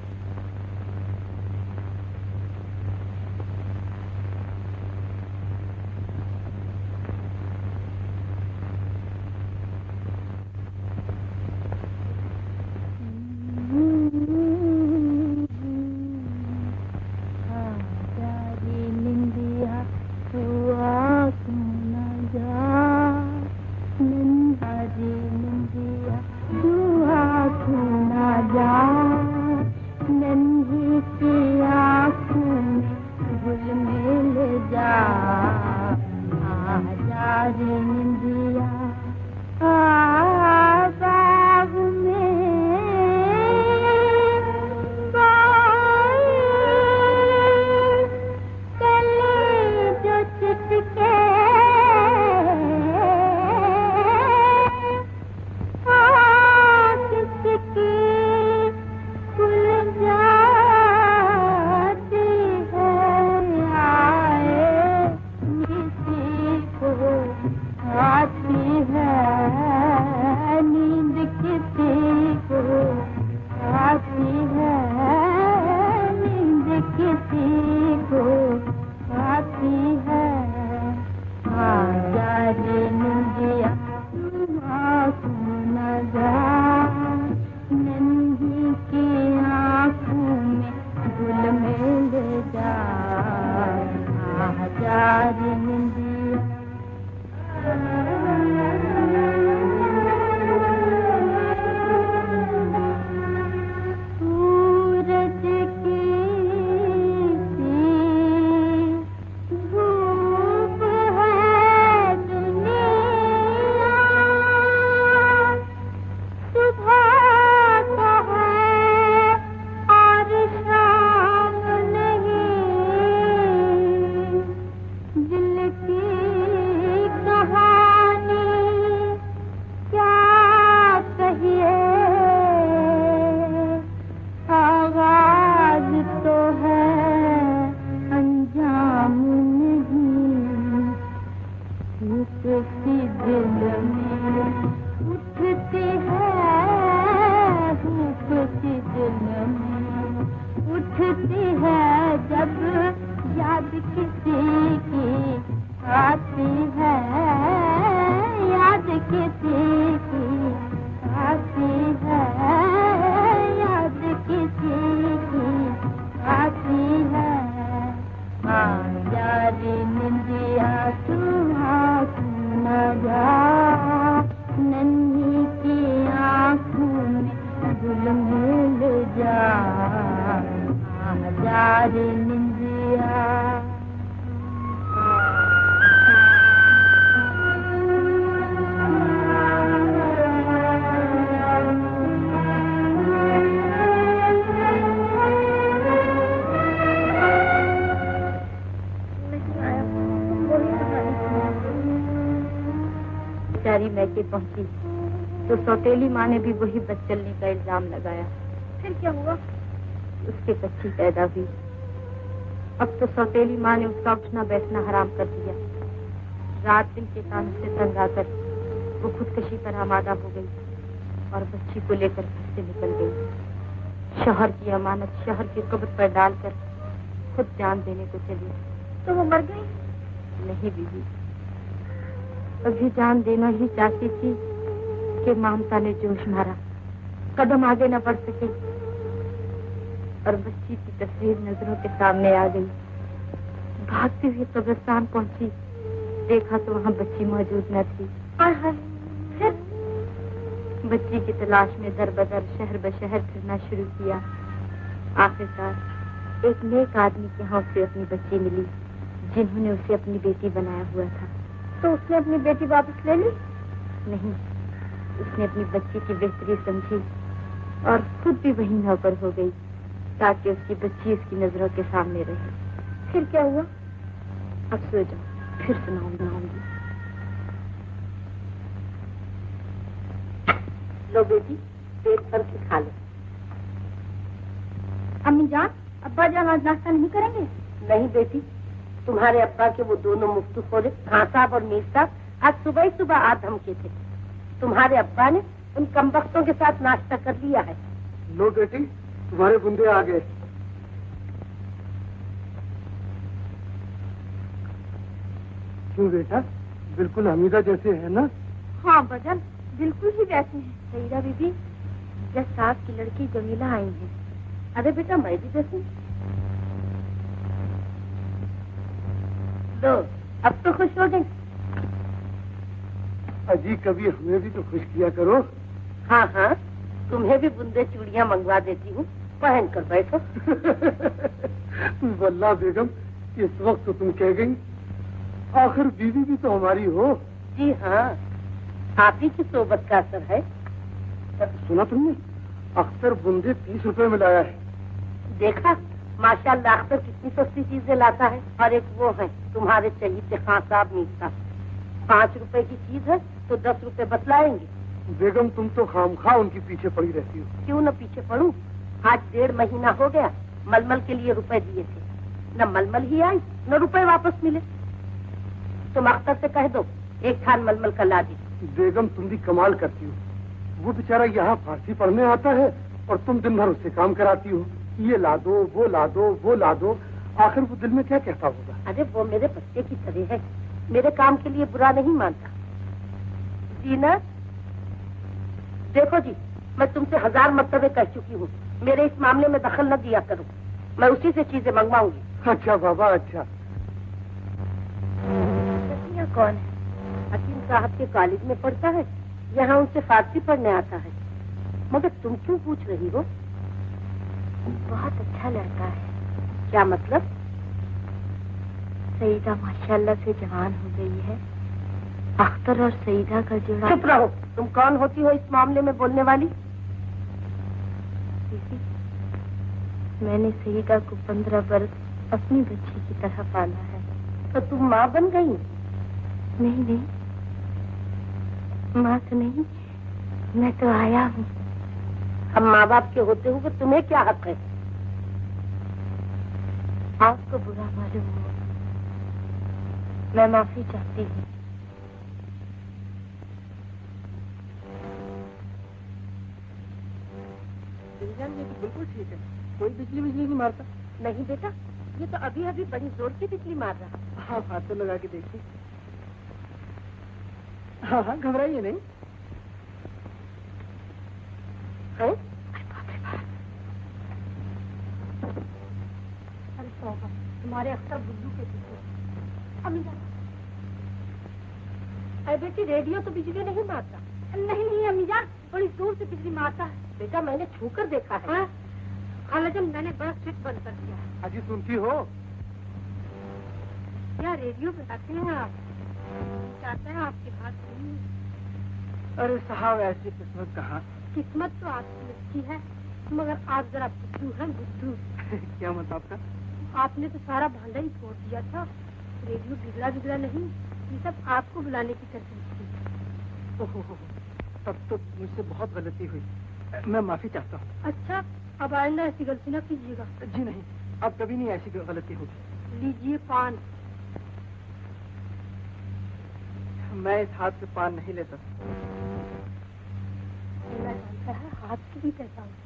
हमारी निंदिया बेचारी मैके पहुंची तो सौतेली माँ ने भी वही बदचलने का इल्जाम लगाया। फिर क्या हुआ? उसके बच्ची पैदा हुई। अब तो सौतेली माँ ने उसका उठना बैठना हराम कर दिया। रात दिन के तानों से तंग आकर वो खुदकशी पर आमादा हो गई और बच्ची को लेकर घर से निकल गई। शौहर की अमानत शौहर की कब्र पर डालकर खुद जान देने को चली। तो वो मर गई? नहीं बीवी, अभी जान देना ही चाहती थी कि ममता ने जोश मारा, कदम आगे न बढ़ सके और बच्ची की तस्वीर नजरों के सामने आ गई। भागती हुई कब्रिस्तान पहुंची, देखा तो वहाँ बच्ची मौजूद न थी। फिर बच्ची की तलाश में दर बदर शहर बशहर फिरना शुरू किया। आखिरकार एक नेक आदमी के यहाँ उसे अपनी बच्ची मिली, जिन्होंने उसे अपनी बेटी बनाया हुआ था। तो उसने अपनी बेटी वापस ले ली? नहीं, उसने अपनी बच्ची की बेहतरी समझी और खुद भी वही नौकर हो गई ताकि उसकी बच्ची उसकी नजरों के सामने रहे। फिर क्या हुआ? अब सो जाओ, फिर सुनाऊंगी। लो बेटी, पेट भर के खा लो। अम्मी जान, अब्बा जान आज नाश्ता नहीं करेंगे? नहीं बेटी, तुम्हारे अब्बा के वो दोनों मुफ्तखोरे खां साहब और मीर साहब आज सुबह ही सुबह आ धमके थे। तुम्हारे अब्बा ने उन कमबख्तों के साथ नाश्ता कर लिया है। लो बेटी, तुम्हारे बुंदे आ गए। क्यों बेटा, बिल्कुल हमीदा जैसे है ना? हाँ बदन, बिल्कुल ही वैसे हैं। सईदा बीबी, जब सास की लड़की जमीला आई है। अरे बेटा, मैं भी जैसी। दो, अब तो खुश हो गई। अजी, कभी हमें भी तो खुश किया करो। हाँ हाँ, तुम्हें भी बुंदे चूड़ियाँ मंगवा देती हूँ, पहन कर बैठो। वल्लाह बेगम, इस वक्त तो तुम कह गई, आखिर बीवी भी तो हमारी हो। जी हाँ, आप ही की सोबत का असर है। सुना तुमने, अख्तर बुंदे 30 रुपए में लाया है। देखा, माशाल्लाह अख्तर कितनी सस्ती चीजें लाता है। और एक वो है तुम्हारे चहीते खां साहब मीर साहब, 5 रुपए की चीज है तो 10 रुपए बतलाएंगे। बेगम, तुम तो खामखा उनके पीछे पड़ी रहती हो। क्यों न पीछे पड़ूं? आज 1.5 महीना हो गया, मलमल के लिए रुपए दिए थे, न मलमल ही आई न रुपए वापस मिले। तुम अख्तर से कह दो, एक थान मलमल का ला दी। बेगम, तुम भी कमाल करती हो। वो बेचारा यहाँ फारसी पढ़ने आता है और तुम दिन भर उससे काम कराती हो। ये ला दो, वो ला दो, वो ला दो, आखिर वो दिल में क्या कहता होगा? अरे वो मेरे बच्चे की तरह है, मेरे काम के लिए बुरा नहीं मानता। जीना, देखो जी, मैं तुमसे 1000 मर्तबे कह चुकी हूँ, मेरे इस मामले में दखल न दिया करो, मैं उसी से चीजें मंगवाऊंगी। अच्छा बाबा, अच्छा। कौन है? हकीम साहब के कॉलेज में पढ़ता है, यहाँ उनसे फारसी पढ़ने आता है। मगर तुम क्यों पूछ रही हो? बहुत अच्छा लड़का है। क्या मतलब? सईदा माशाल्लाह से जवान हो गई है। अख्तर और सईदा का जोड़ा। चुप रहो, तुम कौन होती हो इस मामले में बोलने वाली? मैंने सईदा को 15 बरस अपनी बच्ची की तरह पाला है। तो तुम माँ बन गई? नहीं नहीं, माँ तो नहीं, मैं तो आया हूँ। हम माँ बाप के होते हुए तुम्हें क्या हक है? आपको बुरा मालूम हो, मैं माफी चाहती हूँ। ये तो बिल्कुल ठीक है, कोई बिजली नहीं मारता। नहीं बेटा, ये तो अभी अभी बड़ी जोर की बिजली मार रहा। हाँ, हाथ तो लगा के देखिए। हाँ हाँ, घबराइए नहीं। है? तुम्हारे अख्तर बुद्धू के पीछे। अम्मी जान, अरे बेटी, रेडियो तो बिजली नहीं मारता। नहीं नहीं अम्मी जान, बड़ी जोर से बिजली मारता है। बेटा, मैंने छूकर देखा है। खालाजान मैंने बड़ा स्विच बंद कर दिया है। अजी सुनती हो? क्या रेडियो बताते हैं आप? चाहते हैं आपके हाथ में। अरे साहब ऐसी किस्मत कहाँ। किस्मत तो आपकी अच्छी है, मगर आप जरा बुद्धू हैं, बुद्धू। क्या मतलब का? आपने तो सारा भांडा ही फोड़ दिया था। रेडियो बिगड़ा नहीं, ये सब आपको बुलाने की तरकीब थी। ओहो, तब तो मुझसे बहुत गलती हुई, मैं माफी चाहता हूँ। अच्छा, अब आइंदा ऐसी गलती न कीजिएगा। जी नहीं, अब कभी नहीं ऐसी गलती होगी। लीजिए पान। मैं इस हाथ से पान नहीं लेता। मेरा जानता है हाथ से भी कैसा होता है।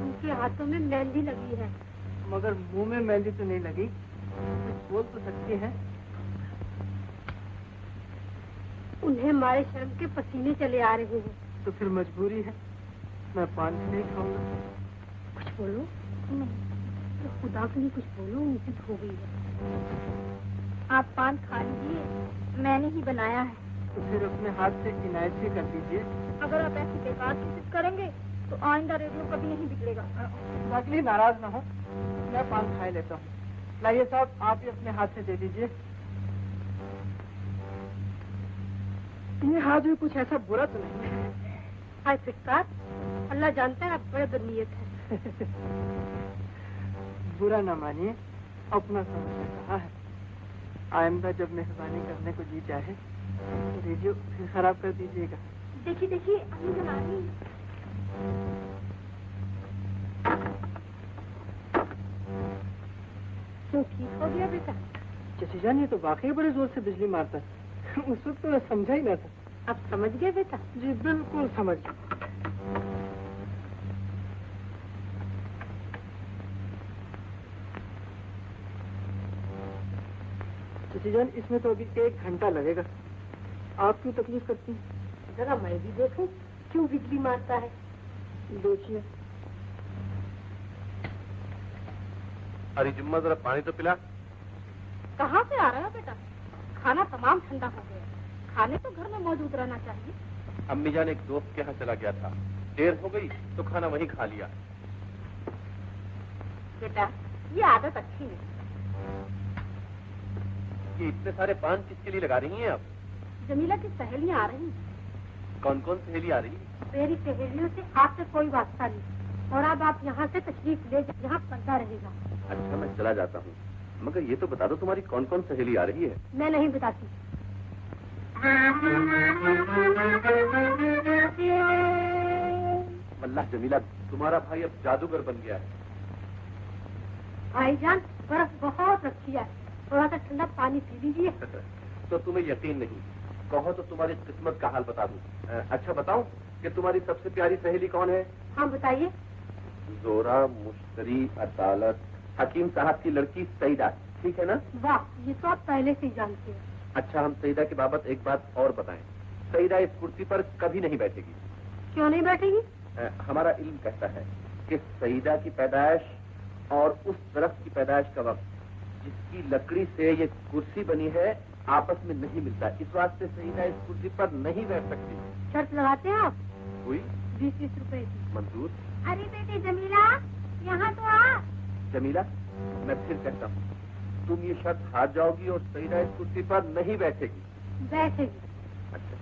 उनके हाथों में मेहंदी लगी है। मगर मुंह में मेहंदी तो नहीं लगी, कुछ बोल तो सकती है। उन्हें हमारे शर्म के पसीने चले आ रहे हैं। तो फिर मजबूरी है, मैं पान नहीं खाऊंगा। कुछ बोलो। नहीं तो खुदा के लिए कुछ बोलो, उनकी हो गई है। आप पान खा लीजिए, मैंने ही बनाया है। तो फिर अपने हाथ से इनायत भी कर दीजिए। अगर आप ऐसी बेकार की जिद करेंगे तो आइंदा रेडियो कभी नहीं बिगड़ेगा। बाकी नाराज ना हो, मैं पान खा लेता हूँ। लाइए साहब, आप ही अपने हाथ से दे दीजिए। ये हाथ भी कुछ ऐसा बुरा तो नहीं है। हाय फिटकार, अल्लाह जानता है आप बड़े बदनीयत हैं। बुरा ना मानिए, अपना समझ कहा है। आइंदा जब मेहरबानी करने को जी चाहे तो रेडियो फिर खराब कर दीजिएगा। देखिए देखिए, अम्मी जब आ रही। क्यों, ठीक हो गया बेटा? चची जान, ये तो वाकई बड़े जोर से बिजली मारता है। उस वक्त तो मैं समझा ही ना था। अब समझ गए बेटा? जी बिल्कुल समझ गया। चची जान, इसमें तो अभी 1 घंटा लगेगा। आप क्यों तकलीफ करती हैं? जरा मैं भी देखूं क्यों बिजली मारता है। देखिए। अरे जुम्मा, जरा पानी तो पिला। कहाँ से आ रहा है बेटा? खाना तमाम ठंडा हो गया। खाने तो घर में मौजूद रहना चाहिए। अम्मी जान एक दोस्त के यहाँ चला गया था, देर हो गई तो खाना वहीं खा लिया। बेटा, ये आदत अच्छी नहीं। ये इतने सारे पान किसके लिए लगा रही हैं आप? जमीला की सहेलियां आ रही हैं। कौन कौन सहेली आ रही है? मेरी सहेलियों से आपसे कोई वास्ता नहीं, और अब आप यहाँ से तशरीफ ले, यहाँ पर्दा रहेगा। अच्छा, मैं चला जाता हूँ, मगर ये तो बता दो तुम्हारी कौन कौन सहेली आ रही है? मैं नहीं बताती। अल्लाह जमीला, तुम्हारा भाई अब जादूगर बन गया है। भाईजान, बर्फ बहुत रखी है, थोड़ा सा ठंडा पानी पी लीजिए। तो तुम्हें यकीन नहीं, कहो तो तुम्हारी किस्मत का हाल बता दूं। अच्छा बताऊं कि तुम्हारी सबसे प्यारी सहेली कौन है? हाँ बताइए। जोरा, मुश्तरी, अदालत, हकीम साहब की लड़की सईदा, ठीक है ना? वाह, ये तो आप पहले से ही जानते हैं। अच्छा, हम सईदा की बाबत एक बात और बताएं। सईदा इस कुर्सी पर कभी नहीं बैठेगी। क्यों नहीं बैठेगी? हमारा इल्म कहता है कि सईदा की पैदाइश और उस दरख्त की पैदाइश का वक्त जिसकी लकड़ी से ये कुर्सी बनी है आपस में नहीं मिलता। इस वास्ते सईदा इस कुर्सी पर नहीं बैठ सकती। शर्त लगाते हैं आप? हुई 20-20 रुपए की। मंजूर। अरे बेटी जमीला, यहाँ तो आ। जमीला, मैं फिर कहता हूँ, तुम ये शर्त हार जाओगी और सईदा इस कुर्सी पर नहीं बैठेगी। बैठेगी। अच्छा।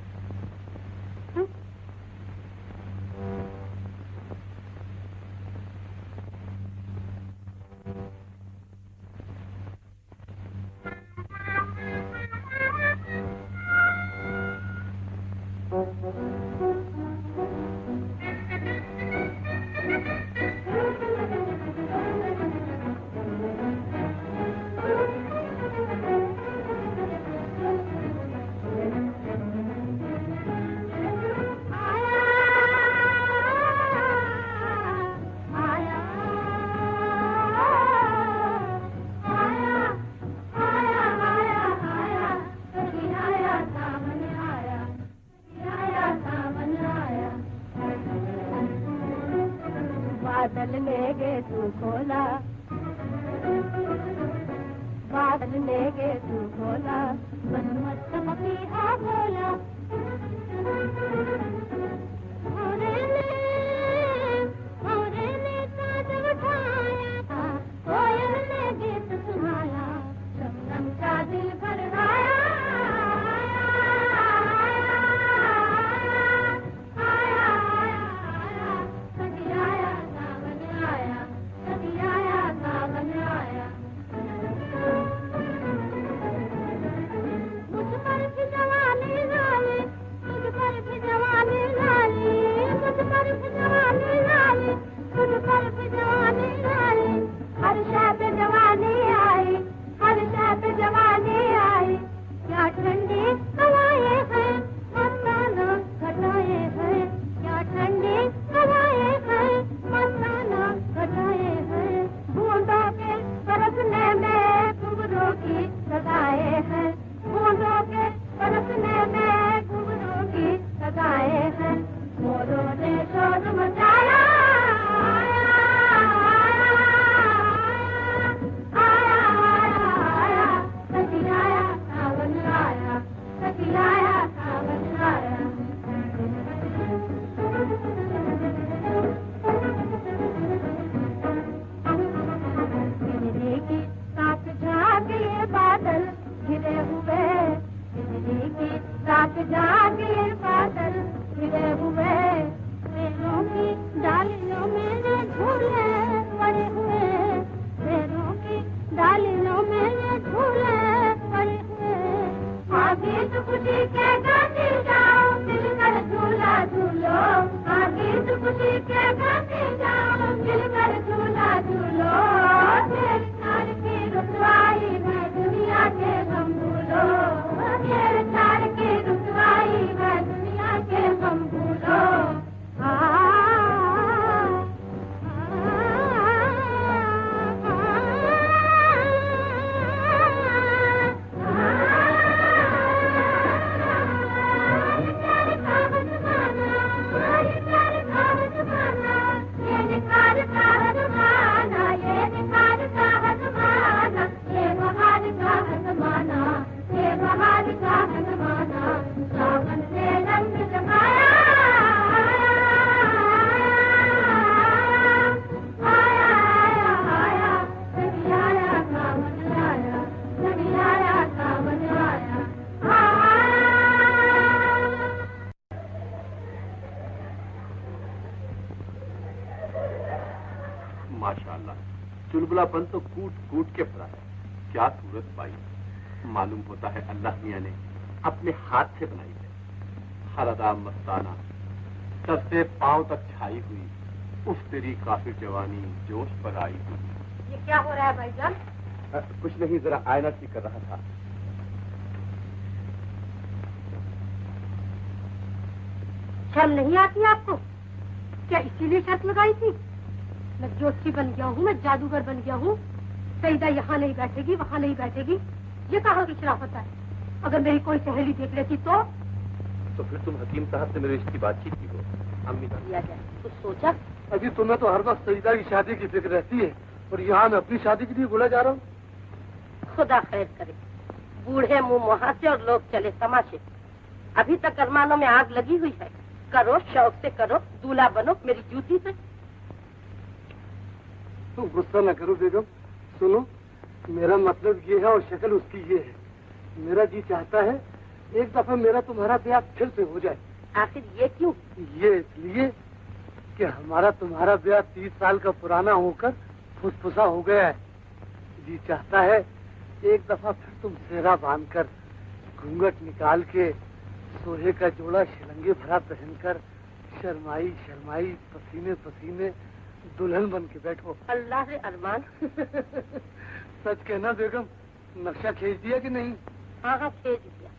बादल ले गे तू खोला, बादल ले गे तू खोला, मन मत पपीहा बोला। माशाअल्लाह, चुलबुलापन तो कूट कूट के भरा है। क्या सूरत पाई, मालूम होता है अल्लाह मियां ने अपने हाथ से बनाई है। हरदा मस्ताना, सर से पांव तक छाई हुई, उफ तेरी काफी जवानी जोश पर आई हुई। ये क्या हो रहा है भाईजान? कुछ नहीं, जरा आईना ठीक कर रहा था। शर्म नहीं आती आपको? क्या इसीलिए शर्त लगाई थी? मैं जोशी बन गया हूँ, मैं जादूगर बन गया हूँ। सईदा यहाँ नहीं बैठेगी, वहाँ नहीं बैठेगी, ये कहाँ की शराफत है? अगर मेरी कोई सहेली देख लेती तो फिर तुम हकीम साहब से मेरे रिश्ते की बातचीत की हो? अम्मी दिया जाए कुछ सोचा? अभी तुम्हें तो हर वक्त सईदा की शादी की फिक्र रहती है और यहाँ मैं अपनी शादी के लिए बोला जा रहा हूँ। खुदा खैर करे, बूढ़े मुंह मुहासे और लोग चले तमाशे। अभी तक अरमानों में आग लगी हुई है। करो, शौक से करो, दूल्हा बनो मेरी जूती से। तुम गुस्सा न करो बेगम। सुनो, मेरा मतलब ये है और शक्ल उसकी ये है। मेरा जी चाहता है एक दफा मेरा तुम्हारा ब्याह फिर से हो जाए। आखिर ये क्यों? ये इसलिए कि हमारा तुम्हारा ब्याह 30 साल का पुराना होकर फुसफुसा हो गया है। जी चाहता है एक दफा फिर तुम सेहरा बांधकर, घूंघट निकाल के, सोहे का जोड़ा शिलंगे भरा पहनकर, शर्माई शर्माई पसीने पसीने दुल्हन बन के बैठो। अल्लाह रे अरमान। सच कहना बेगम, नक्शा खींच दिया कि नहीं? हाँ हाँ खींच दिया।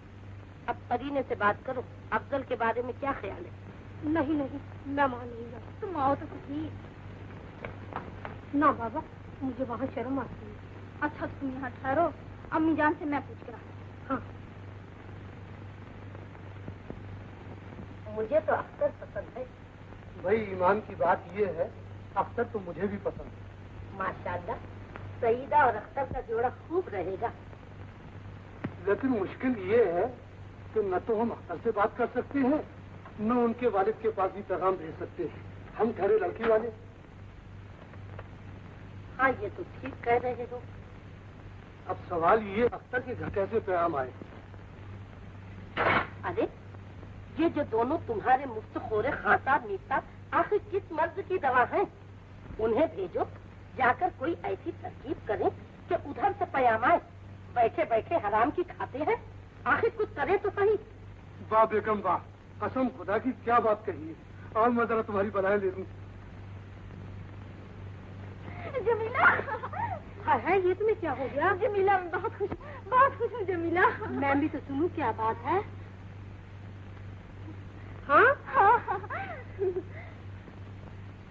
अब करीने से बात करो, अफजल के बारे में क्या ख्याल है? नहीं नहीं, मैं वहाँ नहीं जाऊँ। तुम आओ तो सही। ना बाबा, मुझे वहाँ शर्म आती है। अच्छा तुम यहाँ ठहरो, अम्मी जान से मैं पूछ कर। हाँ, मुझे तो अख्तर पसंद है। भाई ईमान की बात ये है, अख्तर तो मुझे भी पसंद है। माशाल्लाह, सईदा और अख्तर का जोड़ा खूब रहेगा। लेकिन मुश्किल ये है कि न तो हम अख्तर से बात कर सकते हैं, न उनके वालिद के पास भी पैगाम भेज सकते हैं। हम ठहरे लड़की वाले। हाँ, ये तो ठीक कह रहे हो। अब सवाल ये, अख्तर के घर कैसे पैगाम आए? अरे, ये जो दोनों तुम्हारे मुफ्तखोरे खानदार नीता आखिर किस मर्ज की दवा है? उन्हें भेजो, जाकर कोई ऐसी तरकीब करें कि उधर से पैगाम आए। बैठे बैठे हराम की खाते हैं, आखिर कुछ करे तो सही। वाह बेगम वाह, कसम खुदा की क्या बात कही है। और मैं जरा तुम्हारी बलाएं ले लूं। जमीला, है ये तुम्हें क्या हो गया? जमीला, मैं बहुत खुश हूँ जमीला। मैं भी तो सुनूं क्या बात है। हाँ?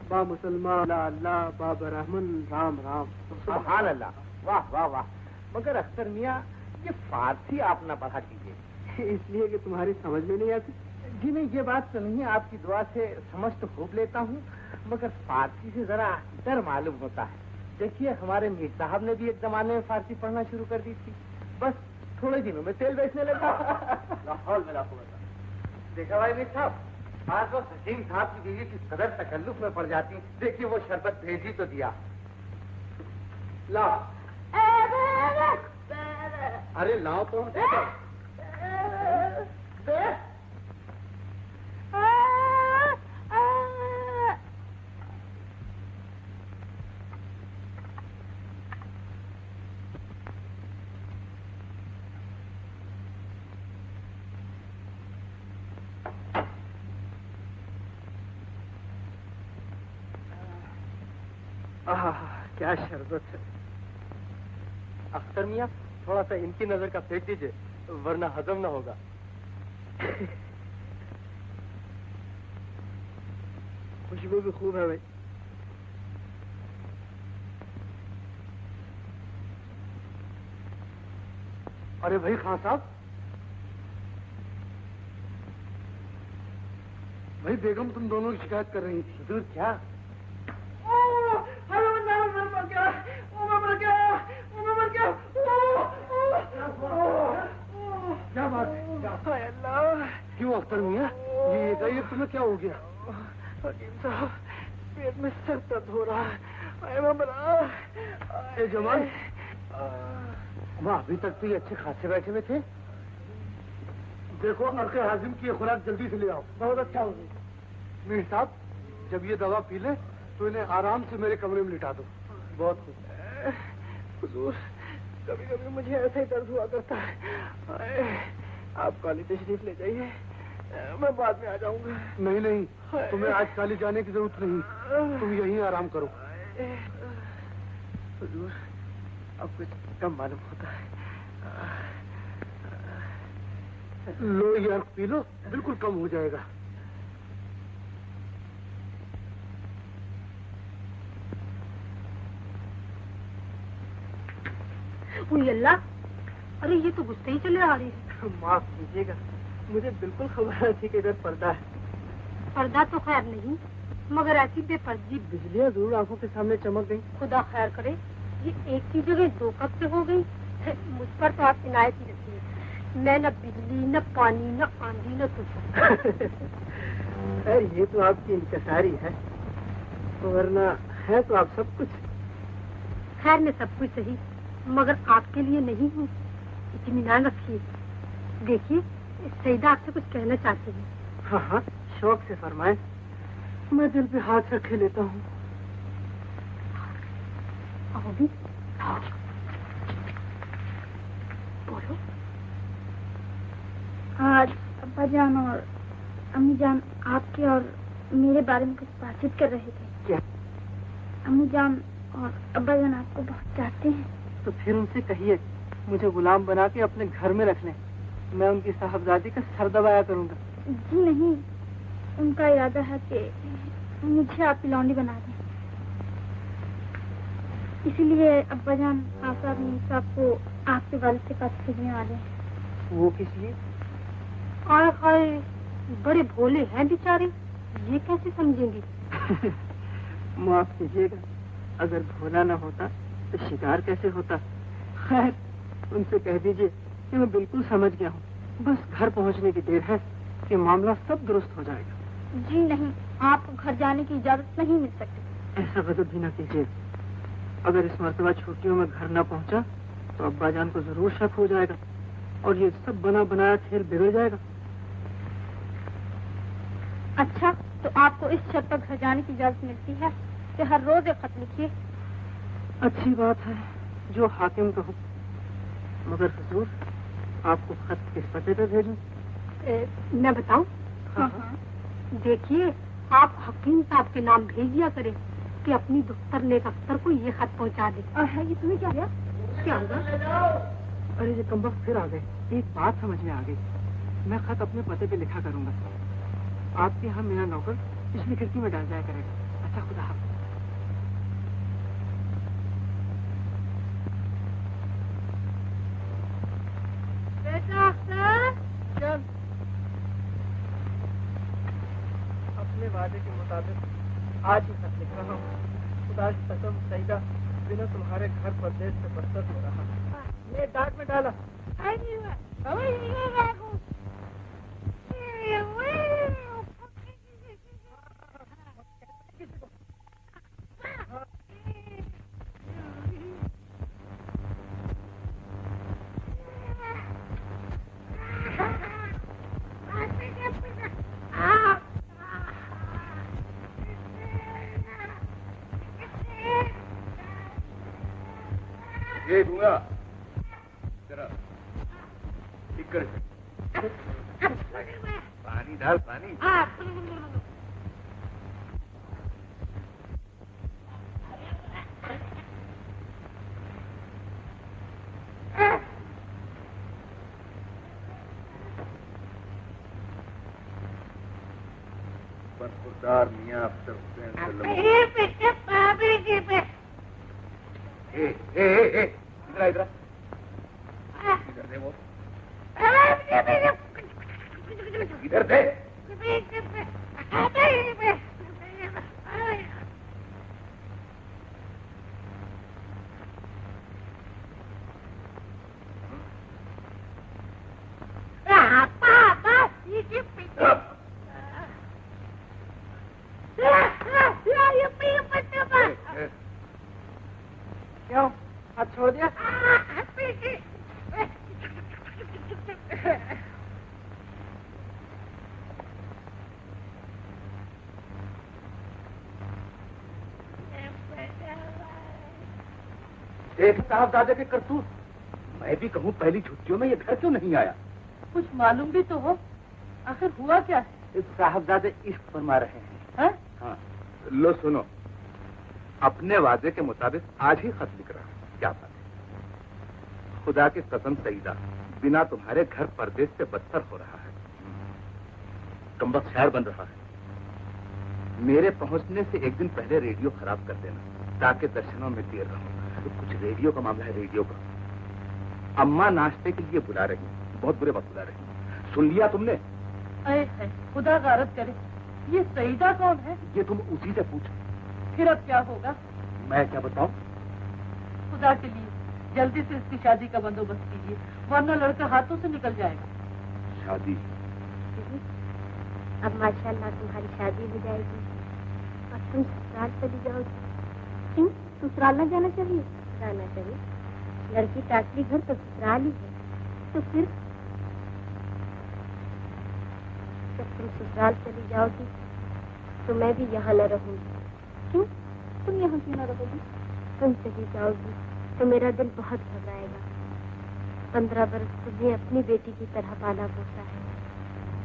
बा मुसलमान अल्लाह, बाब रहमान, राम राम। सुभान अल्लाह, वाह वाह वाह। मगर अख्तर मियाँ, ये फारसी आप ना पढ़ा कीजिए। इसलिए कि तुम्हारी समझ में नहीं आती। जी नहीं, ये बात तो नहीं है, आपकी दुआ से समझ तो खूब लेता हूँ, मगर फारसी से जरा डर मालूम होता है। देखिए, हमारे मीर साहब ने भी एक जमाने में फारसी पढ़ना शुरू कर दी थी, बस थोड़े दिनों में तेल बेचने लगा। लाहौल में लाखों देखा भाई मीर साहब, आज वो हकीम साहब की बीवी किस कदर तकल्लुफ में पड़ जाती। देखिए, वो शरबत भेज ही तो दिया। ला, अरे लाओ तो। क्या शरबत है। अख्तर मियाँ, थोड़ा सा इनकी नजर का फेंक दीजिए, वरना हजम ना होगा। खुशबू भी खूब है भाई। अरे भाई खान साहब, भाई बेगम तुम दोनों की शिकायत कर रही थी। दूर क्या? क्या बात है? अल्लाह, क्यों अख्तर मियाँ, ये बताइए तुम्हें क्या हो गया? हकीम साहब, पेट में सर दर्द हो रहा है। जमाल, वहाँ अभी तक तो ये अच्छे खासे बैठे हुए थे। देखो, अर्के हाजिम की खुराक जल्दी से ले आओ। बहुत अच्छा हो गया। मीर साहब, जब ये दवा पी ले तो इन्हें आराम से मेरे कमरे में लिटा दो। बहुत खुश। हुजूर, कभी कभी मुझे ऐसा ही दर्द हुआ करता है। आप काली तशरीफ ले जाइए, मैं बाद में आ जाऊंगा। नहीं नहीं, तुम्हें आज काली जाने की जरूरत नहीं, तुम यहीं आराम करो। हुजूर, अब कुछ कम मालूम होता है। लो यार, पी लो, बिल्कुल कम हो जाएगा। अल्लाह, अरे ये तो गुस्से ही चले आ रही है। माफ कीजिएगा, मुझे बिल्कुल खबर नहीं थी कि इधर पर्दा है। पर्दा तो खैर नहीं, मगर ऐसी बेपर्दी बिजलियाँ जरूर आंखों के सामने चमक गई। खुदा खैर करे, ये एक की जगह दो कब से हो गई। मुझ पर तो आप इनायत ही रखिए। मैं न बिजली, न पानी, न आंधी, न तूफान। खैर ये तो आपकी इंतसारी है, वरना है तो आप सब कुछ। खैर मैं सब कुछ सही, मगर आपके लिए नहीं हूँ। इत्मीनान रखिए। देखिए, सईदा आपसे कुछ कहना चाहती है। हाँ हाँ, शौक से फरमाए। मैं दिल पे हाथ रखे लेता हूँ। आओगी? बोलो। आज अब्बा जान और अम्मी जान आपके और मेरे बारे में कुछ बातचीत कर रहे थे। क्या? अम्मी जान और अब्बा जान आपको बहुत चाहते हैं। तो फिर उनसे कहिए मुझे गुलाम बना के अपने घर में रख लें। मैं उनकी साहबजादी का सर दबाया करूंगा। जी नहीं, उनका इरादा है कि मुझे आपकी लौंडी बना दें। इसीलिए अब्बा जान आसाब साहब को आपके वालिद से पास भेजने वाले हैं। वो किस लिए? और हाय, बड़े भोले हैं बेचारे, ये कैसे समझेंगे? माफ कीजिएगा, अगर भोला न होता तो शिकार कैसे होता। खैर उनसे कह दीजिए कि मैं बिल्कुल समझ गया हूँ। बस घर पहुँचने की देर है कि मामला सब दुरुस्त हो जाएगा। जी नहीं, आपको घर जाने की इजाजत नहीं मिल सकती। ऐसा गजब भी न कीजिए। अगर इस मर्तबा छुट्टियों में घर न पहुँचा तो अब्बा जान को जरूर शक हो जाएगा और ये सब बना बनाया खेल बिगड़ जाएगा। अच्छा, तो आपको इस शर्त पर घर जाने की इजाजत मिलती है कि हर रोज एक खत लिखिए। अच्छी बात है, जो हाकिम का हुक्म। मगर हुजूर, आपको खत किस पते पे भेजूं? मैं बताऊं? हाँ। देखिए, आप हकीम साहब के नाम भेज दिया करें कि अपनी दफ्तर नेक अख्तर को ये खत पहुंचा दे। ये तुम्हें क्या हुआ? क्या हुआ? अरे ये कमबख्त फिर आ गए। एक बात समझ में आ गई, मैं खत अपने पते पे लिखा करूंगा। आपके यहाँ मेरा नौकर पिछली खिड़की में डाल जाया करेगा। अच्छा, खुदा हाफ़िज़। अपने वादे के मुताबिक आज ही खत लिख रहा हूँ। खुदा की कसम, सईदा बिना तुम्हारे घर परदेश से बरसत हो रहा। ये डाक में डाला। ये दूंगा जरा ठीक कर। पानी डाल, पानी। बरखुरदार मियाँ अफसर हुसैन इधर इधर इधर दे वो, इधर दे। क्यों, हाथ छोड़ दिया? देख साहबजादे के करतूत। मैं भी कहूँ पहली छुट्टियों में ये घर क्यों नहीं आया? कुछ मालूम भी तो हो, आखिर हुआ क्या है? साहबजादे इश्क फरमा रहे हैं। हाँ, लो सुनो, अपने वादे के मुताबिक आज ही खत लिख रहा हूँ। क्या बात है? खुदा की कसम सईदा, बिना तुम्हारे घर परदेश से बदतर हो रहा है। कमबख्त शायर बन रहा है। मेरे पहुंचने से एक दिन पहले रेडियो खराब कर देना ताकि दर्शनों में देर रहूं। तो कुछ रेडियो का मामला है, रेडियो का। अम्मा नाश्ते के लिए बुला रही, बहुत बुरे वक्त बुला रही। सुन लिया तुमने? अरे खुदा गारत करे, ये सईदा कौन है? ये तुम उसी से पूछो। फिर अब क्या होगा? मैं क्या बताऊं? खुदा के लिए जल्दी से इसकी शादी का बंदोबस्त कीजिए, वरना लड़का हाथों से निकल जाएगा। शादी? अब माशाल्लाह तुम्हारी शादी हो जाएगी और तुम ससुराल चली जाओगी। क्यों ससुराल न जाना चाहिए? जाना चाहिए। लड़की का असली घर तो ससुराल ही है। तो फिर जब तुम ससुराल चली जाओगी तो मैं भी यहाँ न रहूंगी। क्यों? तुम यहाँ क्यों न रहोगी? तुम चली जाओगी तो मेरा दिल बहुत घबराएगा। 15 बरस तुम्हें अपनी बेटी की तरह पाला पोसा है।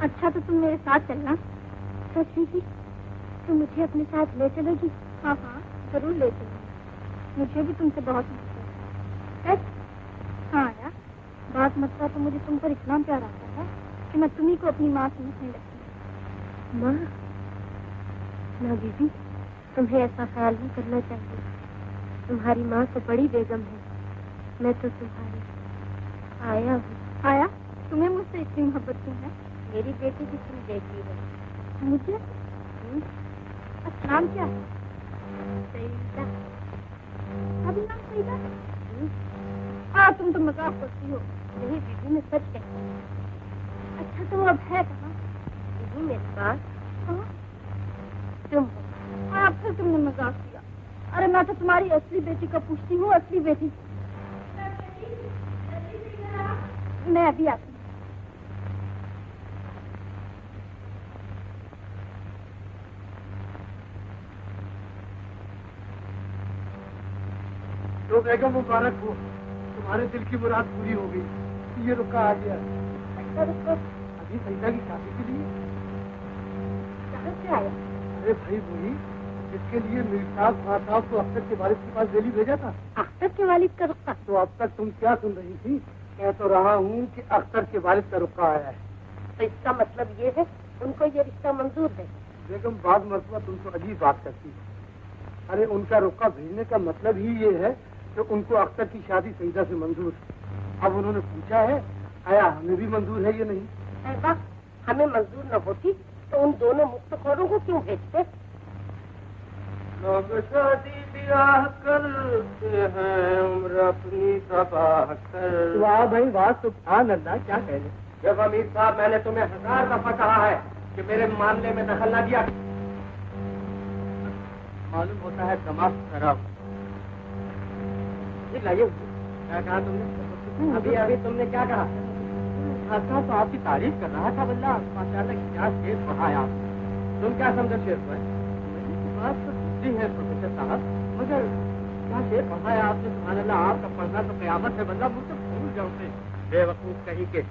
अच्छा तो तुम मेरे साथ चलना। सच ही तुम मुझे अपने साथ ले चलोगी? हाँ हाँ जरूर ले चलूंगी। मुझे भी तुमसे बहुत मोहब्बत है। हाँ यार, बात मतलब तो मुझे तुम पर इतना प्यार आता है कि मैं तुम्ही को अपनी माँ समझने लगती। माँ? ना बीबी, तुम्हें ऐसा ख्याल नहीं करना चाहिए। तुम्हारी माँ तो बड़ी बेगम है, मैं तो तुम्हारी आया हूँ। आया? तुम्हें मुझसे इतनी मोहब्बत क्यों है? मेरी बेटी की तुम बेटी है। मुझे? अच्छा नाम क्या है? सईदा। अभी नाम सईदा? हाँ तुम तो मजाक करती हो। नहीं बीबी, मैं सच कहती हूँ। अच्छा तो अब है कहाँ? बीबी मेरे पास। हाँ तुम? हाँ फिर तुमने मजाक किया। अरे मैं तो तुम्हारी असली बेटी का पूछती हूँ, असली बेटी। मैं अभी आती हूँ। तो बेगम मुबारक हो, तुम्हारे दिल की मुराद पूरी हो गई। ये रुका आ गया। अच्छा रुको, अभी सईदा की शादी के लिए। कहाँ से आया? अरे भाई वही जिसके लिए मिर्साब खां साहब को अख्तर के वालिद के पास दिल्ली भेजा था। अख्तर के वालिद का रुका? तो अब तक तुम क्या सुन रही थी? कह तो रहा हूँ कि अख्तर के वालिद का रुका आया है। तो इसका मतलब ये है उनको ये रिश्ता मंजूर है? बेगम बाद मरतबा तुमको अजीब बात करती है। अरे उनका रुका भेजने का मतलब ही ये है कि उनको अख्तर की शादी सईदा से मंजूर है। अब उन्होंने पूछा है आया हमें भी मंजूर है ये नहीं? ऐसा हमें मंजूर न होती तो उन दोनों मुफ्तखोरों को क्यों भेजते? लोग शादी ब्याह करते हैं उम्र अपनी तबाह कर। वाह भाई वाह, सुभान अल्लाह, क्या कह रहे? जब अमीर साहब मैंने तुम्हें 1000 दफा कहा है कि मेरे मामले में दखल न दिया। मालूम होता है दिमाग खराब। लाइए, क्या कहा तुमने? अभी अभी तुमने क्या कहा? अच्छा तो आपकी तारीफ कर रहा था। बल्ला माशाल्लाह क्या शेर पढ़ा है आप। तुम क्या समझो शेर को? बात तो दूसरी है प्रोफेसर साहब, मगर क्या शेर पढ़ा है आपने? सुभान अल्लाह, आपका पढ़ना तो कयामत है। बल्ला मुझसे भूल जाओगे। बेवकूफ कहीं के,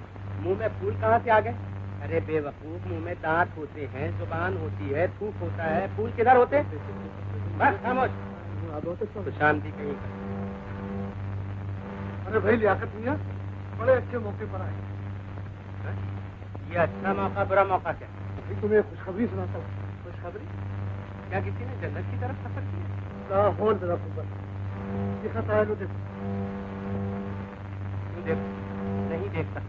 मुंह में फूल कहाँ से आ गए? अरे बेवकूफ, मुंह में दांत होते हैं, जुबान होती है, थूक होता है, फूल किधर होते? बस खामोश। तो शांति कहीं का। अरे भाई लियाकत मियां बड़े अच्छे मौके पर आए। ये अच्छा मौका बुरा मौका क्या? भाई तुम्हें खुशखबरी सुनाता हूँ। खुशखबरी? क्या किसी ने जन्नत की तरफ सफर किया? लाहौर तरफ ऊपर ये खत आया लो देखो। क्यों देखो? नहीं देखता।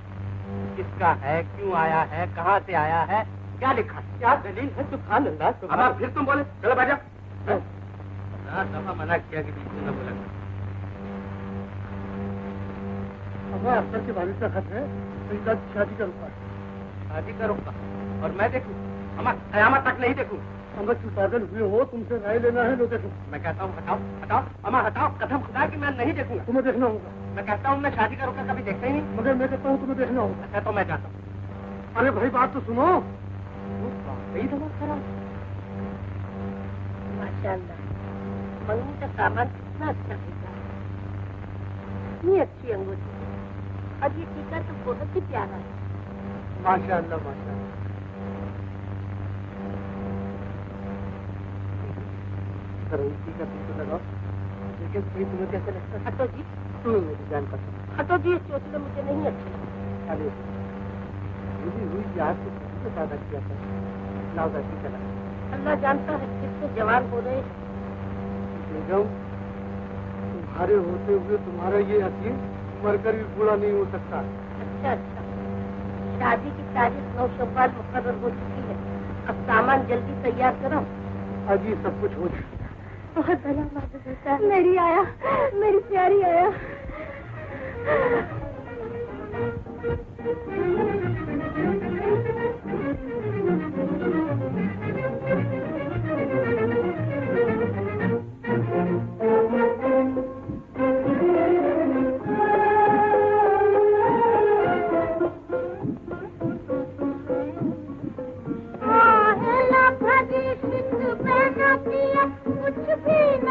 किसका है, क्यों आया है, कहाँ से आया है, क्या लिखा है, क्या दलील है? सुभान अल्लाह। अब फिर तुम बोले चलो बाजा। दफा मना किया कि बीच में न बोला। अब अख्तर के वालिद का खत है, सईदा की शादी का रुका है। शादी का रुका? और मैं देखूं? अमर कयामत तक नहीं देखूं। अमर क्यों पागल हुए हो? तुमसे राय लेना है, लो देखो। मैं कहता हूँ हटाओ हटाओ, अमर हटाओ, कसम खुदा कि मैं नहीं देखूंगा। तुम्हें देखना होगा। मैं कहता हूँ मैं शादी का रुका कभी देखता ही नहीं। मगर मैं कहता हूँ तुम्हें देखना होगा। अच्छा तो मैं जाता हूँ। अरे भाई बात तो सुनो। वही दवा खराब। माशाल्लाह, मंगनी का सामान कितना अच्छा होगा। कितनी अच्छी अंगूठी है, और ये टीका तो बहुत ही प्यारा है। माशाअल्लाह माशाअल्लाह। टीका तुमको लगाओ, लेकिन सही तुम्हें कैसे लगता है? हटो जी, मेरी जान का हटो जी, इस चोचले मुझे नहीं अच्छी लगती। अरे दीदी हुई याद से किसी को पैदा किया था, लाओ वैसे चला। अल्लाह जानता है कितने जवान हो रहे हैं। बेगम, तुम्हारे होते हुए तुम्हारा ये हकीम मरकर भी पूरा नहीं हो सकता। अच्छा अच्छा, शादी की तारीख 9 शव्वाल मुकर्रर हो चुकी है, अब सामान जल्दी तैयार करो। आज ये सब कुछ हो जाए। बहुत भला मालूम होता है। मेरी आया, मेरी प्यारी आया। कुछ भी न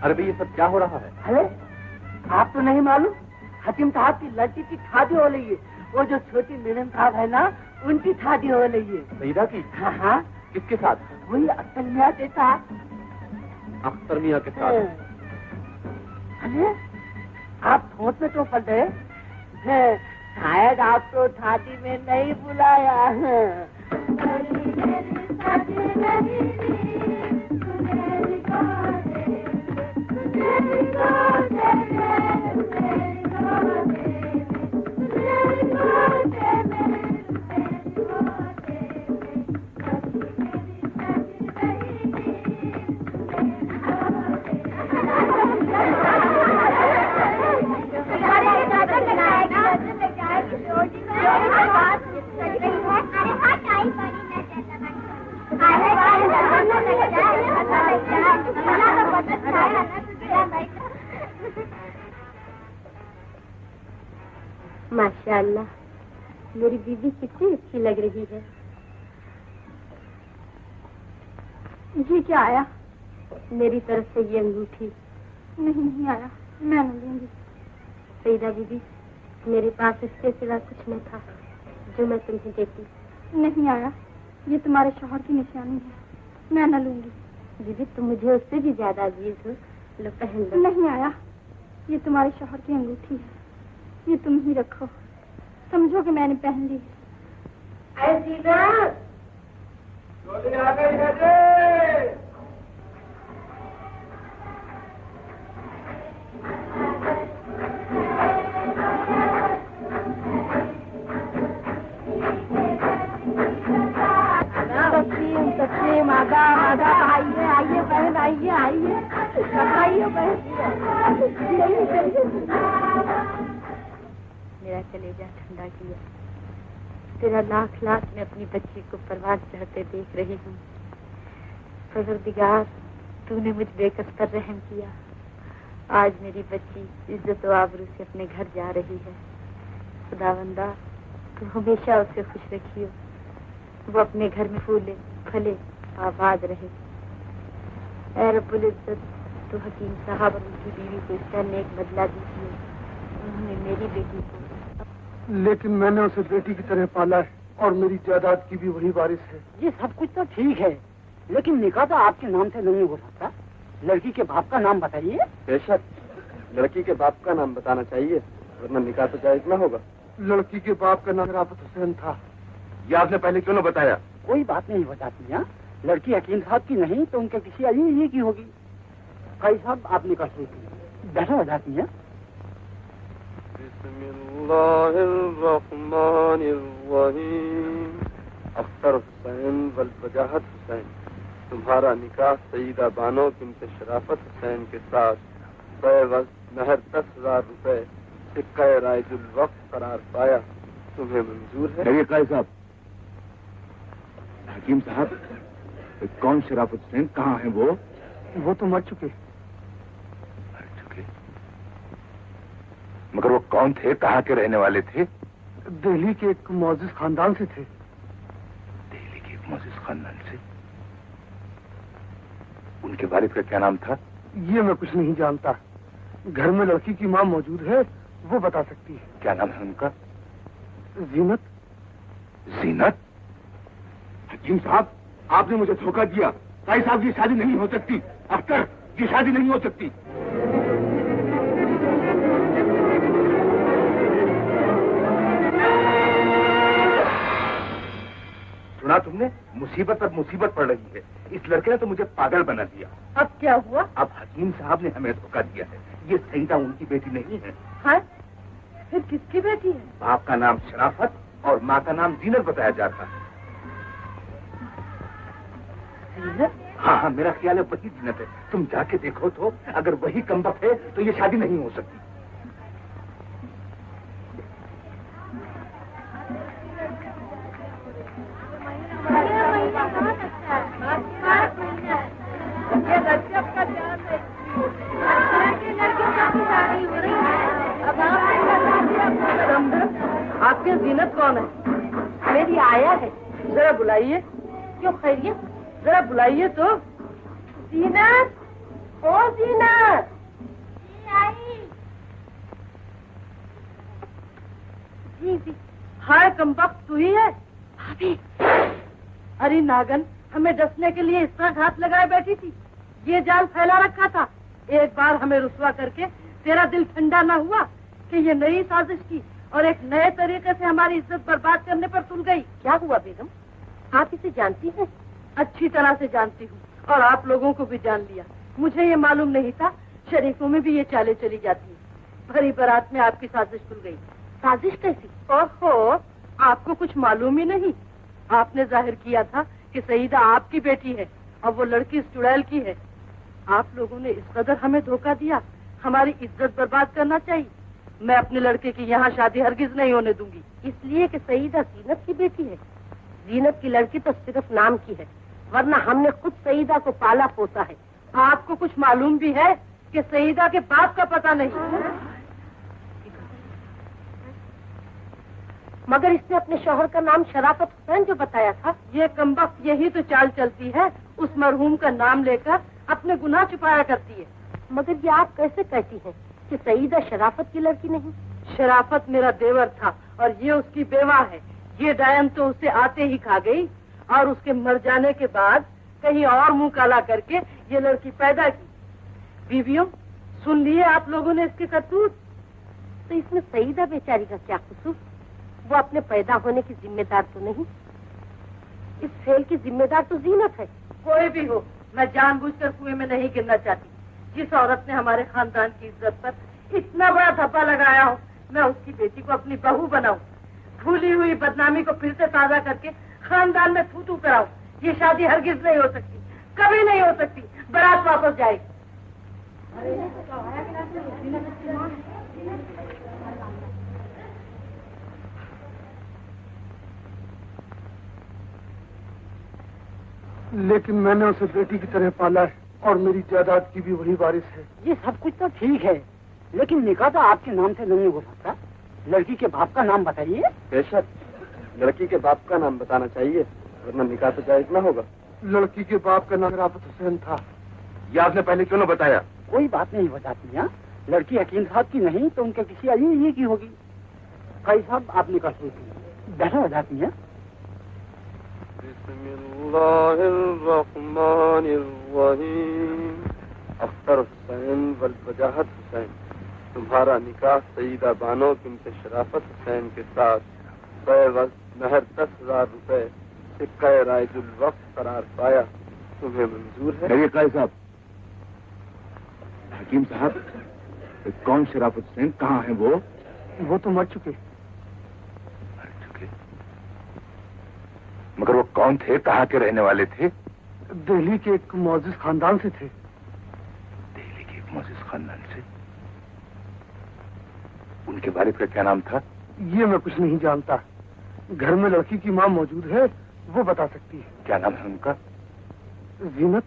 अरे भाई ये सब क्या हो रहा है? अरे आप तो नहीं मालूम, हकीम साहब की लड़की की शादी हो रही है। वो जो छोटी मैडम साहब है ना, उनकी शादी हो रही है। सईदा की? हाँ हाँ। किसके साथ? वही अख्तर मियाँ के साथ। अख्तर मियाँ के साथ? अरे आप फोन में तो पड़ रहे, शायद आपको शादी में नहीं बुलाया है। माशाअल्लाह, मेरी बीवी कितनी अच्छी लग रही है। ये क्या आया? मेरी तरफ से ये अंगूठी। नहीं आया, मैं नहीं लूंगी। सईदा बीबी, मेरे पास इसके सिवा कुछ न था जो मैं तुम्हें देती। नहीं आया, ये तुम्हारे शौहर की निशानी है, मैं न लूंगी। बीबी तुम मुझे उससे भी ज्यादा अजीज हो, लो पहन लो। नहीं आया, ये तुम्हारे शौहर की अंगूठी है, ये तुम ही रखो, समझो कि मैंने पहन ली। आ गई है। मादा आइए आइए बहन, आइए आइए आइए बहन। मेरा कलेजा ठंडा किया। तेरा लाख लाख मैं अपनी बच्ची को परवाज़ चढ़ते देख रही हूँ। परवरदिगार, तूने मुझ बेकस पर रहम किया। आज मेरी बच्ची इज्जत व आबरू से अपने घर जा रही है। खुदावंदा, तू हमेशा उसे खुश रखियो, वो अपने घर में फूले फले आबाद रहे। ऐ रब्बुल इज्जत, तू हकीम साहब और उनकी बीवी को इसका नेक बदला दीजिए। उन्होंने मेरी बेटी को, लेकिन मैंने उसे बेटी की तरह पाला है और मेरी जायदाद की भी वही वारिस है। ये सब कुछ तो ठीक है, लेकिन निकाह तो आपके नाम से नहीं हो सकता। लड़की के बाप का नाम बताइए। बेशक, लड़की के बाप का नाम बताना चाहिए, वरना निकाह तो जायज न होगा। लड़की के बाप का नाम शराफत हुसैन था। ये आपने पहले क्यों न बताया? कोई बात नहीं हो जाती है। लड़की हकीम साहब की नहीं तो उनके किसी अली की होगी। भाई साहब, आप निकाह शुरू कीजिए, बेहतर हो जाती है। अख्तर हुसैन वल वजाहत हुसैन, तुम्हारा निकाह सईदा बानो बिन्त शराफत हुसैन के साथ बेवज़ महर 10,000 रुपए सिक्का राइजुल वक्त करार पाया। तुम्हें मंजूर है? नहीं काजी साहब। हकीम साहब, कौन शराफत हुसैन, कहाँ है वो तो मर चुके। मर चुके? मगर वो कौन थे, कहाँ के रहने वाले थे? दिल्ली के एक मौजूद खानदान से थे। दिल्ली के एक मौजूद खानदान से? उनके वालिद का क्या नाम था? ये मैं कुछ नहीं जानता। घर में लड़की की माँ मौजूद है, वो बता सकती है। क्या नाम है उनका? जीनत। जीनत? हकीम साहब, आपने मुझे धोखा दिया। ताई साहब ये शादी नहीं हो सकती। अख्तर, ये शादी नहीं हो सकती। सुना तुमने? मुसीबत पर मुसीबत पड़ रही है। इस लड़के ने तो मुझे पागल बना दिया। अब क्या हुआ? अब हकीम साहब ने हमें धोखा दिया है। ये सईदा उनकी बेटी नहीं है। हाँ? फिर किसकी बेटी है? बाप का नाम शराफत और माँ का नाम जीनत बताया जाता है। जीनत? हाँ हाँ, मेरा ख्याल है वही जीनत है। तुम जाके देखो तो, अगर वही कमबख्त है तो ये शादी नहीं हो सकती। आपके जीनत कौन है? मेरी आया है। जरा बुलाइए। क्यों खैरियत? जरा बुलाइए तो। जीनत, ओ जीनत। जी जी। हाय कमबख्त, तू ही है? भाभी। अरे नागन, हमें डसने के लिए इस तरह घात लगाए बैठी थी। ये जाल फैला रखा था। एक बार हमें रुसवा करके तेरा दिल ठंडा न हुआ कि ये नई साजिश की और एक नए तरीके से हमारी इज्जत बर्बाद करने पर तुल गई। क्या हुआ बेगम? आप इसे जानती हैं? अच्छी तरह से जानती हूँ और आप लोगों को भी जान लिया। मुझे ये मालूम नहीं था शरीफों में भी ये चालें चली जाती है। भरी बारात में आपकी साजिश खुल गई। साजिश कैसी? ओहो, आपको कुछ मालूम ही नहीं। आपने जाहिर किया था कि सईदा आपकी बेटी है और वो लड़की इस चुड़ैल की है। आप लोगों ने इस कदर हमें धोखा दिया, हमारी इज्जत बर्बाद करना चाहिए। मैं अपने लड़के की यहाँ शादी हरगिज नहीं होने दूंगी। इसलिए कि सईदा जीनत की बेटी है। जीनत की लड़की तो सिर्फ नाम की है, वरना हमने खुद सईदा को पाला पोसा है। आपको कुछ मालूम भी है कि सईदा के बाप का पता नहीं। मगर इसने अपने शौहर का नाम शराफत हुसैन जो बताया था। ये कमबख्त यही तो चाल चलती है, उस मरहूम का नाम लेकर अपने गुनाह छुपाया करती है। मगर ये आप कैसे कहती हैं कि सईदा शराफत की लड़की नहीं? शराफत मेरा देवर था और ये उसकी बेवा है। ये डायन तो उसे आते ही खा गई और उसके मर जाने के बाद कहीं और मुंह काला करके ये लड़की पैदा की। बीवियों, सुन लिए आप लोगों ने इसके करतूत? तो इसमें सईदा बेचारी का क्या कसूर? वो अपने पैदा होने की जिम्मेदार तो नहीं। इस फेल की जिम्मेदार तो जीनत है। कोई भी हो, मैं जानबूझकर कुएं में नहीं गिरना चाहती। जिस औरत ने हमारे खानदान की इज्जत पर इतना बड़ा धब्बा लगाया हो, मैं उसकी बेटी को अपनी बहू बनाऊं। भूली हुई बदनामी को फिर से ताजा करके खानदान में थू थू कराऊं। ये शादी हरगिज नहीं हो सकती, कभी नहीं हो सकती। बारात वापस जाएगी। लेकिन मैंने उसे बेटी की तरह पाला है और मेरी जायदाद की भी वही वारिस है। ये सब कुछ तो ठीक है, लेकिन निकाह तो आपके नाम से नहीं हो सकता। लड़की के बाप का नाम बताइए। बेशक, लड़की के बाप का नाम बताना चाहिए, वरना निकाह तो जायज न होगा। लड़की के बाप का नाम शराफत हुसैन था। ये आपने पहले क्यों न बताया? कोई बात नहीं बताती हैं। लड़की हकीम साहब की नहीं तो उनके किसी अजीज की होगी। कई साहब आप निकाह शुरू कीजिए। बैठा हो जाती हैं। अख्तर हुसैन वल वजाहत हुसैन, तुम्हारा निकाह सईदा बानो बिन्त शराफत हुसैन के साथ महर 10,000 रुपए सिक्का राइजुल वक्त करार पाया। तुम्हें मंजूर है? कहिए काजी साहब। हकीम साहब, कौन शराफत हुसैन? कहाँ है वो तो मर चुके। मगर वो कौन थे? कहाँ के रहने वाले थे? दिल्ली के एक मौजूद खानदान से थे। दिल्ली के एक मौजूद खानदान से? उनके वालिद का क्या नाम था? ये मैं कुछ नहीं जानता। घर में लड़की की माँ मौजूद है, वो बता सकती है। क्या नाम है उनका? जीनत।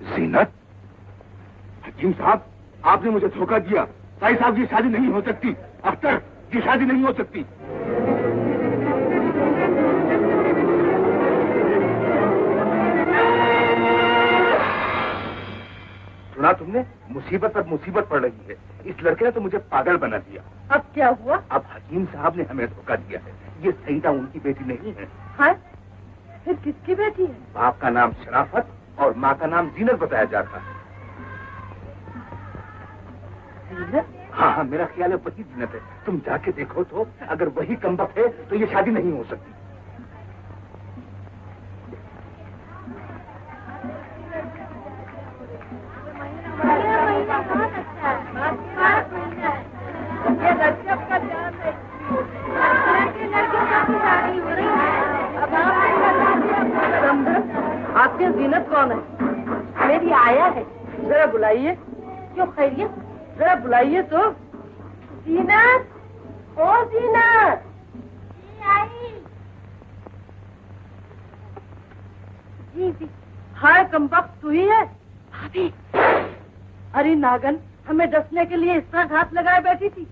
जीनत? हकीम साहब, आपने मुझे धोखा दिया। ताई साहब, ये शादी नहीं हो सकती। अख्तर, ये शादी नहीं हो सकती। सुना तुमने? मुसीबत पर मुसीबत पड़ रही है। इस लड़के ने तो मुझे पागल बना दिया। अब क्या हुआ? अब हकीम साहब ने हमें धोखा दिया है। ये सईदा उनकी बेटी नहीं है। हाँ? फिर किसकी बेटी है? बाप का नाम शराफत और माँ का नाम जीनत बताया जा रहा है। हाँ हाँ, मेरा ख्याल है वही जीनत है। तुम जाके देखो तो, अगर वही कमबख्त है तो ये शादी नहीं हो सकती। आपकी जीनत कौन है? मेरी आया है। जरा बुलाइए। क्यों खैरियत? जरा बुलाइए तो। जीनत, ओ जीनत। जी। हाय कमबख्त, तू ही है? भाभी। अरे नागन, हमें डसने के लिए इस तरह घात लगाए बैठी थी।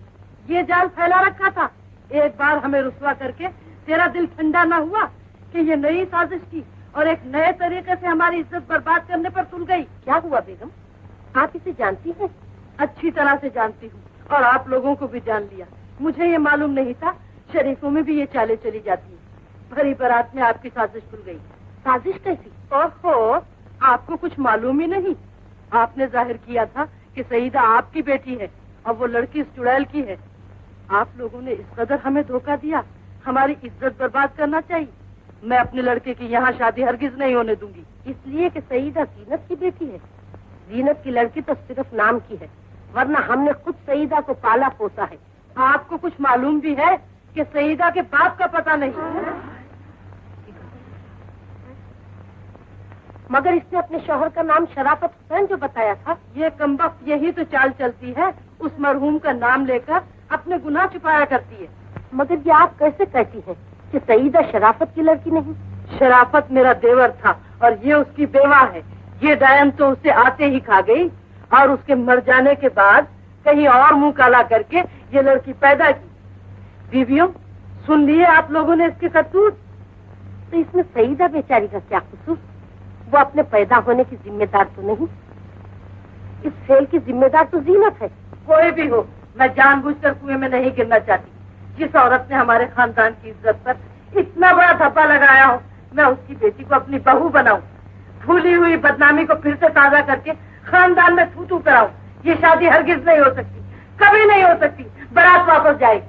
ये जाल फैला रखा था। एक बार हमें रुसवा करके तेरा दिल ठंडा ना हुआ कि ये नई साजिश की और एक नए तरीके से हमारी इज्जत बर्बाद करने पर तुल गई। क्या हुआ बेगम? आप इसे जानती हैं? अच्छी तरह से जानती हूँ और आप लोगों को भी जान लिया। मुझे ये मालूम नहीं था शरीफों में भी ये चालें चली जाती है। भरी बारात में आपकी साजिश खुल गई। साजिश कैसी? ओहो, आपको कुछ मालूम ही नहीं। आपने जाहिर किया था कि सईदा आपकी बेटी है और वो लड़की इस चुड़ैल की है। आप लोगों ने इस कदर हमें धोखा दिया, हमारी इज्जत बर्बाद करना चाहिए। मैं अपने लड़के की यहाँ शादी हरगिज नहीं होने दूंगी। इसलिए कि सईदा जीनत की बेटी है। जीनत की लड़की तो सिर्फ नाम की है, वरना हमने खुद सईदा को पाला पोसा है। आपको कुछ मालूम भी है कि सईदा के बाप का पता नहीं, मगर इसने अपने शौहर का नाम शराफत हुसैन जो बताया था। ये कमबख्त यही तो चाल चलती है, उस मरहूम का नाम लेकर अपने गुनाह छुपाया करती है। मगर ये आप कैसे कहती हैं कि सईदा शराफत की लड़की नहीं? शराफत मेरा देवर था और ये उसकी बेवा है। ये डायन तो उससे आते ही खा गई और उसके मर जाने के बाद कहीं और मुंह काला करके ये लड़की पैदा की। बीवियों, सुन लिए आप लोगों ने इसकी करतूत? तो इसमें सईदा बेचारी का क्या कसूर? वो अपने पैदा होने की जिम्मेदार तो नहीं। इस फेल की जिम्मेदार तो जीनत है। कोई भी हो, मैं जानबूझकर कुएं में नहीं गिरना चाहती। जिस औरत ने हमारे खानदान की इज्जत पर इतना बड़ा धब्बा लगाया हो, मैं उसकी बेटी को अपनी बहू बनाऊं, भूली हुई बदनामी को फिर से ताजा करके खानदान में थू थू कराऊं। ये शादी हरगिज नहीं हो सकती, कभी नहीं हो सकती। बारात वापस जाएगी।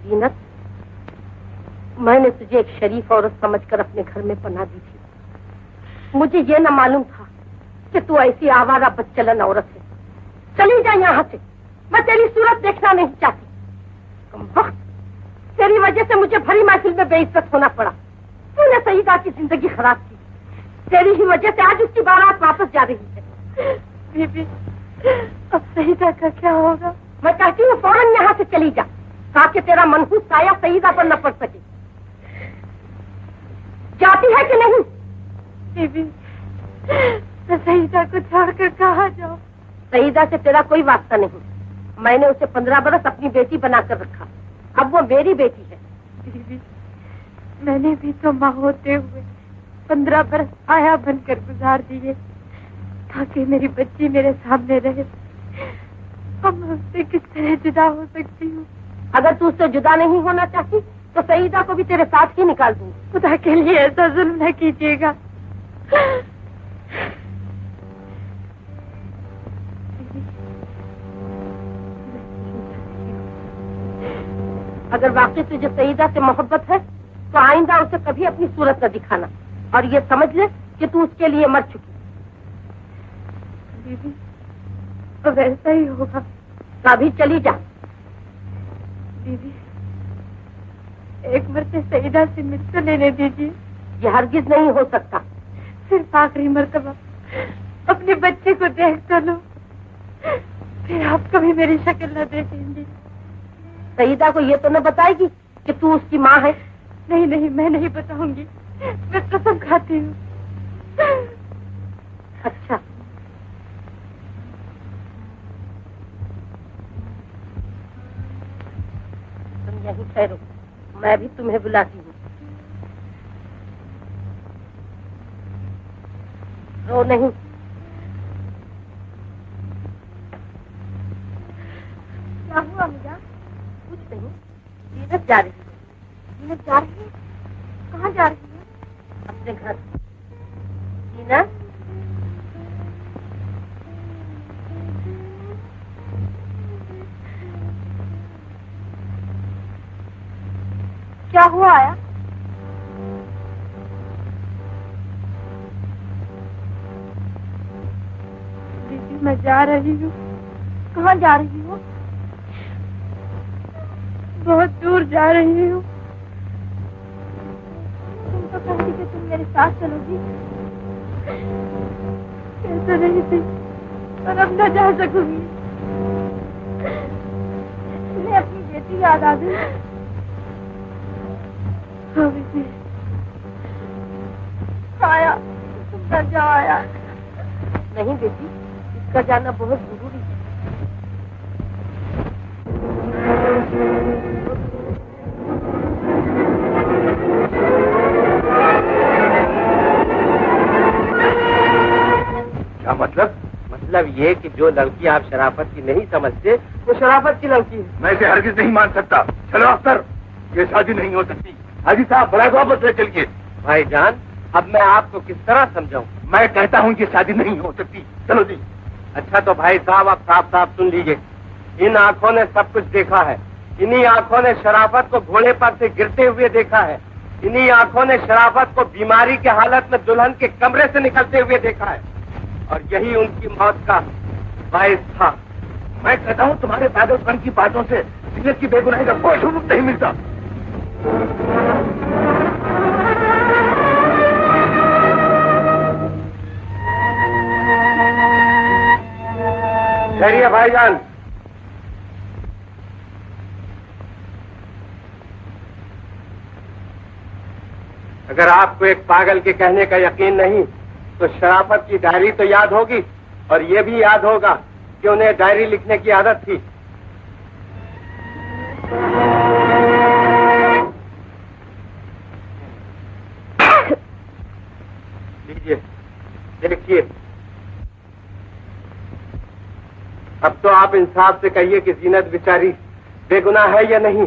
जीनत, मैंने तुझे एक शरीफ औरत समझकर अपने घर में पनाह दी थी। मुझे ये न मालूम था कि तू ऐसी आवारा बदचलन औरत है। चली जा यहाँ से, मैं तेरी सूरत देखना नहीं चाहती। कमबख्त, तेरी वजह से मुझे भरी महफिल में बेइज्जत होना पड़ा। तूने सईदा की जिंदगी खराब की। तेरी ही वजह से आज उसकी बारात वापस जा रही है। बीबी, अब सईदा का क्या होगा? मैं कहती हूँ फौरन यहाँ से चली जा, ताकि तेरा मनहूस साया सईदा पर न पड़ सके। जाती है कि नहीं? बीबी, तो सईदा को छोड़कर कहाँ जाओ? सईदा से तेरा कोई वास्ता नहीं। मैंने उसे 15 बरस अपनी बेटी बनाकर रखा, अब वो मेरी बेटी है। बीबी, मैंने भी तो माँ होते हुए 15 बरस आया बनकर गुजार दिए, ताकि मेरी बच्ची मेरे सामने रहे। अब मैं उससे किस तरह जुदा हो सकती हूँ? अगर तू उससे जुदा नहीं होना चाहती तो सईदा को भी तेरे साथ ही निकाल दूंगी। खुदा के लिए ऐसा जुल्म न कीजिएगा। अगर वाकई तुझे सईदा से मोहब्बत है तो आइंदा उसे कभी अपनी सूरत न दिखाना, और ये समझ ले कि तू उसके लिए मर चुकी। दीदी, तो वैसा ही होगा। कभी चली जा। दीदी, एक मरते सईदा से मिल तो लेने दीजिए। ये हरगिज नहीं हो सकता। सिर्फ आखिरी मर्तबा अपने बच्चे को देख कर लो, फिर आप कभी मेरी शक्ल न देखेंगी। सईदा को ये तो न बताएगी कि तू उसकी माँ है? नहीं नहीं, मैं नहीं बताऊंगी, मैं कसम खाती हूँ। अच्छा, तुम यहीं ठहरो, मैं भी तुम्हें बुलाती हूँ। रो नहीं। क्या हुआ मिया? कुछ नहीं, जीनत जा रही है। जीनत जा रही है? कहाँ जा रही है? अपने घर। जीनत, क्या हुआ आया? दीदी मैं जा रही हूँ। कहाँ जा रही हो? बहुत दूर जा रही हूँ। तुम तो कहती कि तुम मेरे साथ चलोगी। कैसे नहीं थी, पर अब न जा सकूंगी। तुम्हें अपनी बेटी याद आ गई? हाँ बेटी, आया, तुम न आया। नहीं बेटी, इसका जाना बहुत जरूरी है। क्या मतलब? मतलब ये कि जो लड़की आप शराफत की नहीं समझते, वो शराफत की लड़की है। मैं इसे हरगिज नहीं मान सकता। चलो अख्तर, ये शादी नहीं हो सकती। हाजी साहब, बड़ा वापस ले चलिए। भाईजान, अब मैं आपको किस तरह समझाऊं? मैं कहता हूँ कि शादी नहीं हो सकती। चलो जी। अच्छा तो भाई साहब, आप साफ साफ सुन लीजिए। इन आंखों ने सब कुछ देखा है। इन्हीं आंखों ने शराफत को घोड़े पर से गिरते हुए देखा है। इन्हीं आंखों ने शराफत को बीमारी के हालत में दुल्हन के कमरे से निकलते हुए देखा है, और यही उनकी मौत का बायस था। मैं कहता हूँ तुम्हारे पागलपन की बातों से जीनत की बेगुनाही का कोई सबूत नहीं मिलता। ठहरिए भाईजान। अगर आपको एक पागल के कहने का यकीन नहीं, तो शराफत की डायरी तो याद होगी, और ये भी याद होगा कि उन्हें डायरी लिखने की आदत थी। लीजिए, देखिए। अब तो आप इंसाफ से कहिए कि जीनत बेचारी बेगुनाह है या नहीं।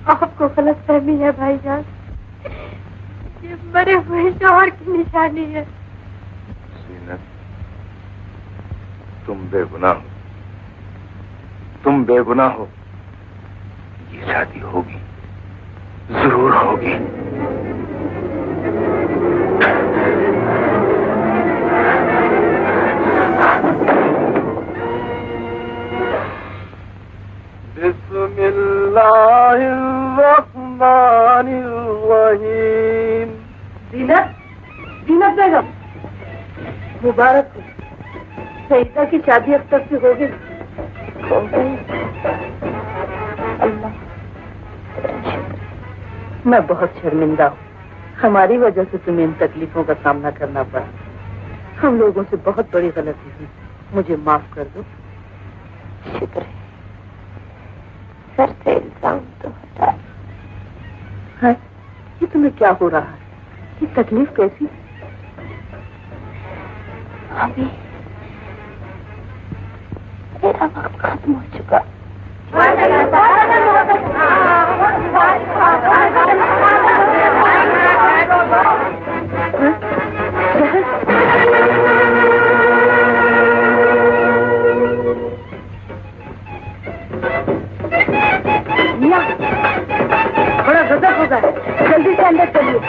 आपको गलतफहमी है भाईजान। ये मरे हुए शौहर की निशानी है। जीनत, तुम बेगुनाह हो। तुम बेगुनाह हो। ये शादी होगी, जरूर होगी। बिस्मिल्लाहिर्रहमानिर्रहीम। जीनत, जीनत बेगम, मुबारक हो। सईदा की शादी अब तक से हो गई। हो गई? अल्लाह, मैं बहुत शर्मिंदा हूँ। हमारी वजह से तुम्हें इन तकलीफों का सामना करना पड़ा। हम लोगों से बहुत बड़ी गलती हुई, मुझे माफ कर दो। शुक्र है, सर से इल्जाम तो हटा। है? ये तुम्हें क्या हो रहा है? ये तकलीफ कैसी? अभी मेरा वक्त खत्म हो चुका। मियां, बड़ा गजब होगा, जल्दी से अंदर चलिए।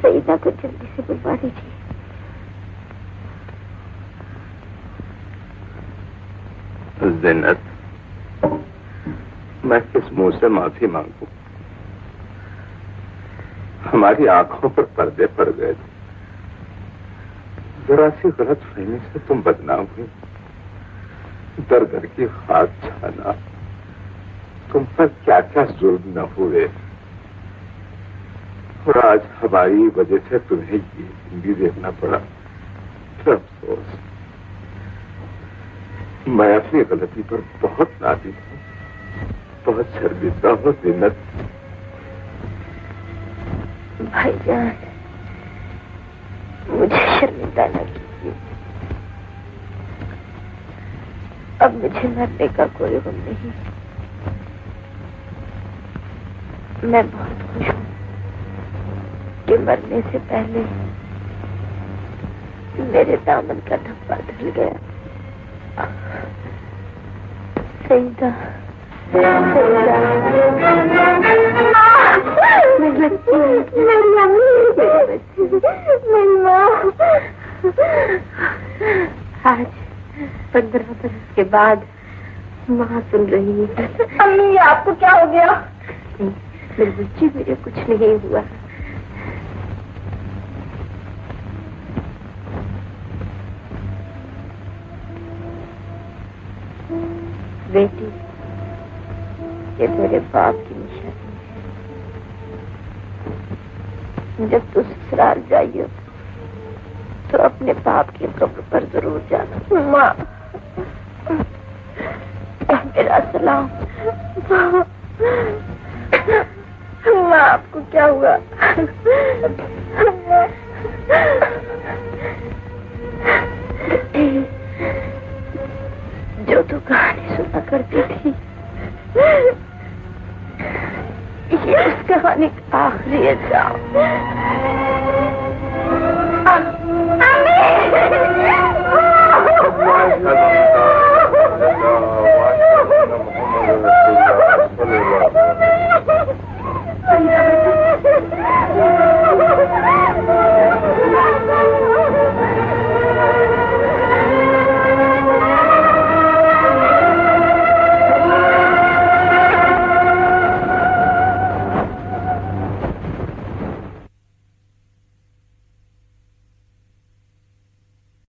सईदा को जल्दी से बुलवा दीजिए। जीनत, मैं किस मुंह से माफी मांगू? हमारी आंखों पर पर्दे पड़ गए थे। जरा सी गलत फहमी से तुम बदनाम हुई। दर दर की खाक छाना, तुम पर क्या क्या जुल्म न हुए, और आज हमारी वजह से तुम्हें ये जिंदगी देखना पड़ा। तो अफसोस, मैं अपनी गलती पर बहुत नादिम हूँ। बहुत शर्मिंदा हो जीनत। भाईजान, मुझे शर्मिंदा न कीजिए। अब मुझे मरने का कोई गम नहीं। मैं बहुत खुश हूँ कि मरने से पहले मेरे दामन का धब्बा धुल गया। सईदा, मेरी अम्मी, मेरी माँ। आज 15 बरस के बाद माँ सुन रही है। अम्मी, आपको क्या हो गया? मेरी बच्ची, मेरे कुछ नहीं हुआ। बेटी, ये तेरे बाप की निशानी है। जब तू ससुराल जाइयो तो अपने बाप की कब्र पर जरूर जाना। माँ, मेरा सलाम। माँ, आपको क्या हुआ? जो तू कहानी सुना करती थी, ये उस कहानी का आखिरी अंजाम।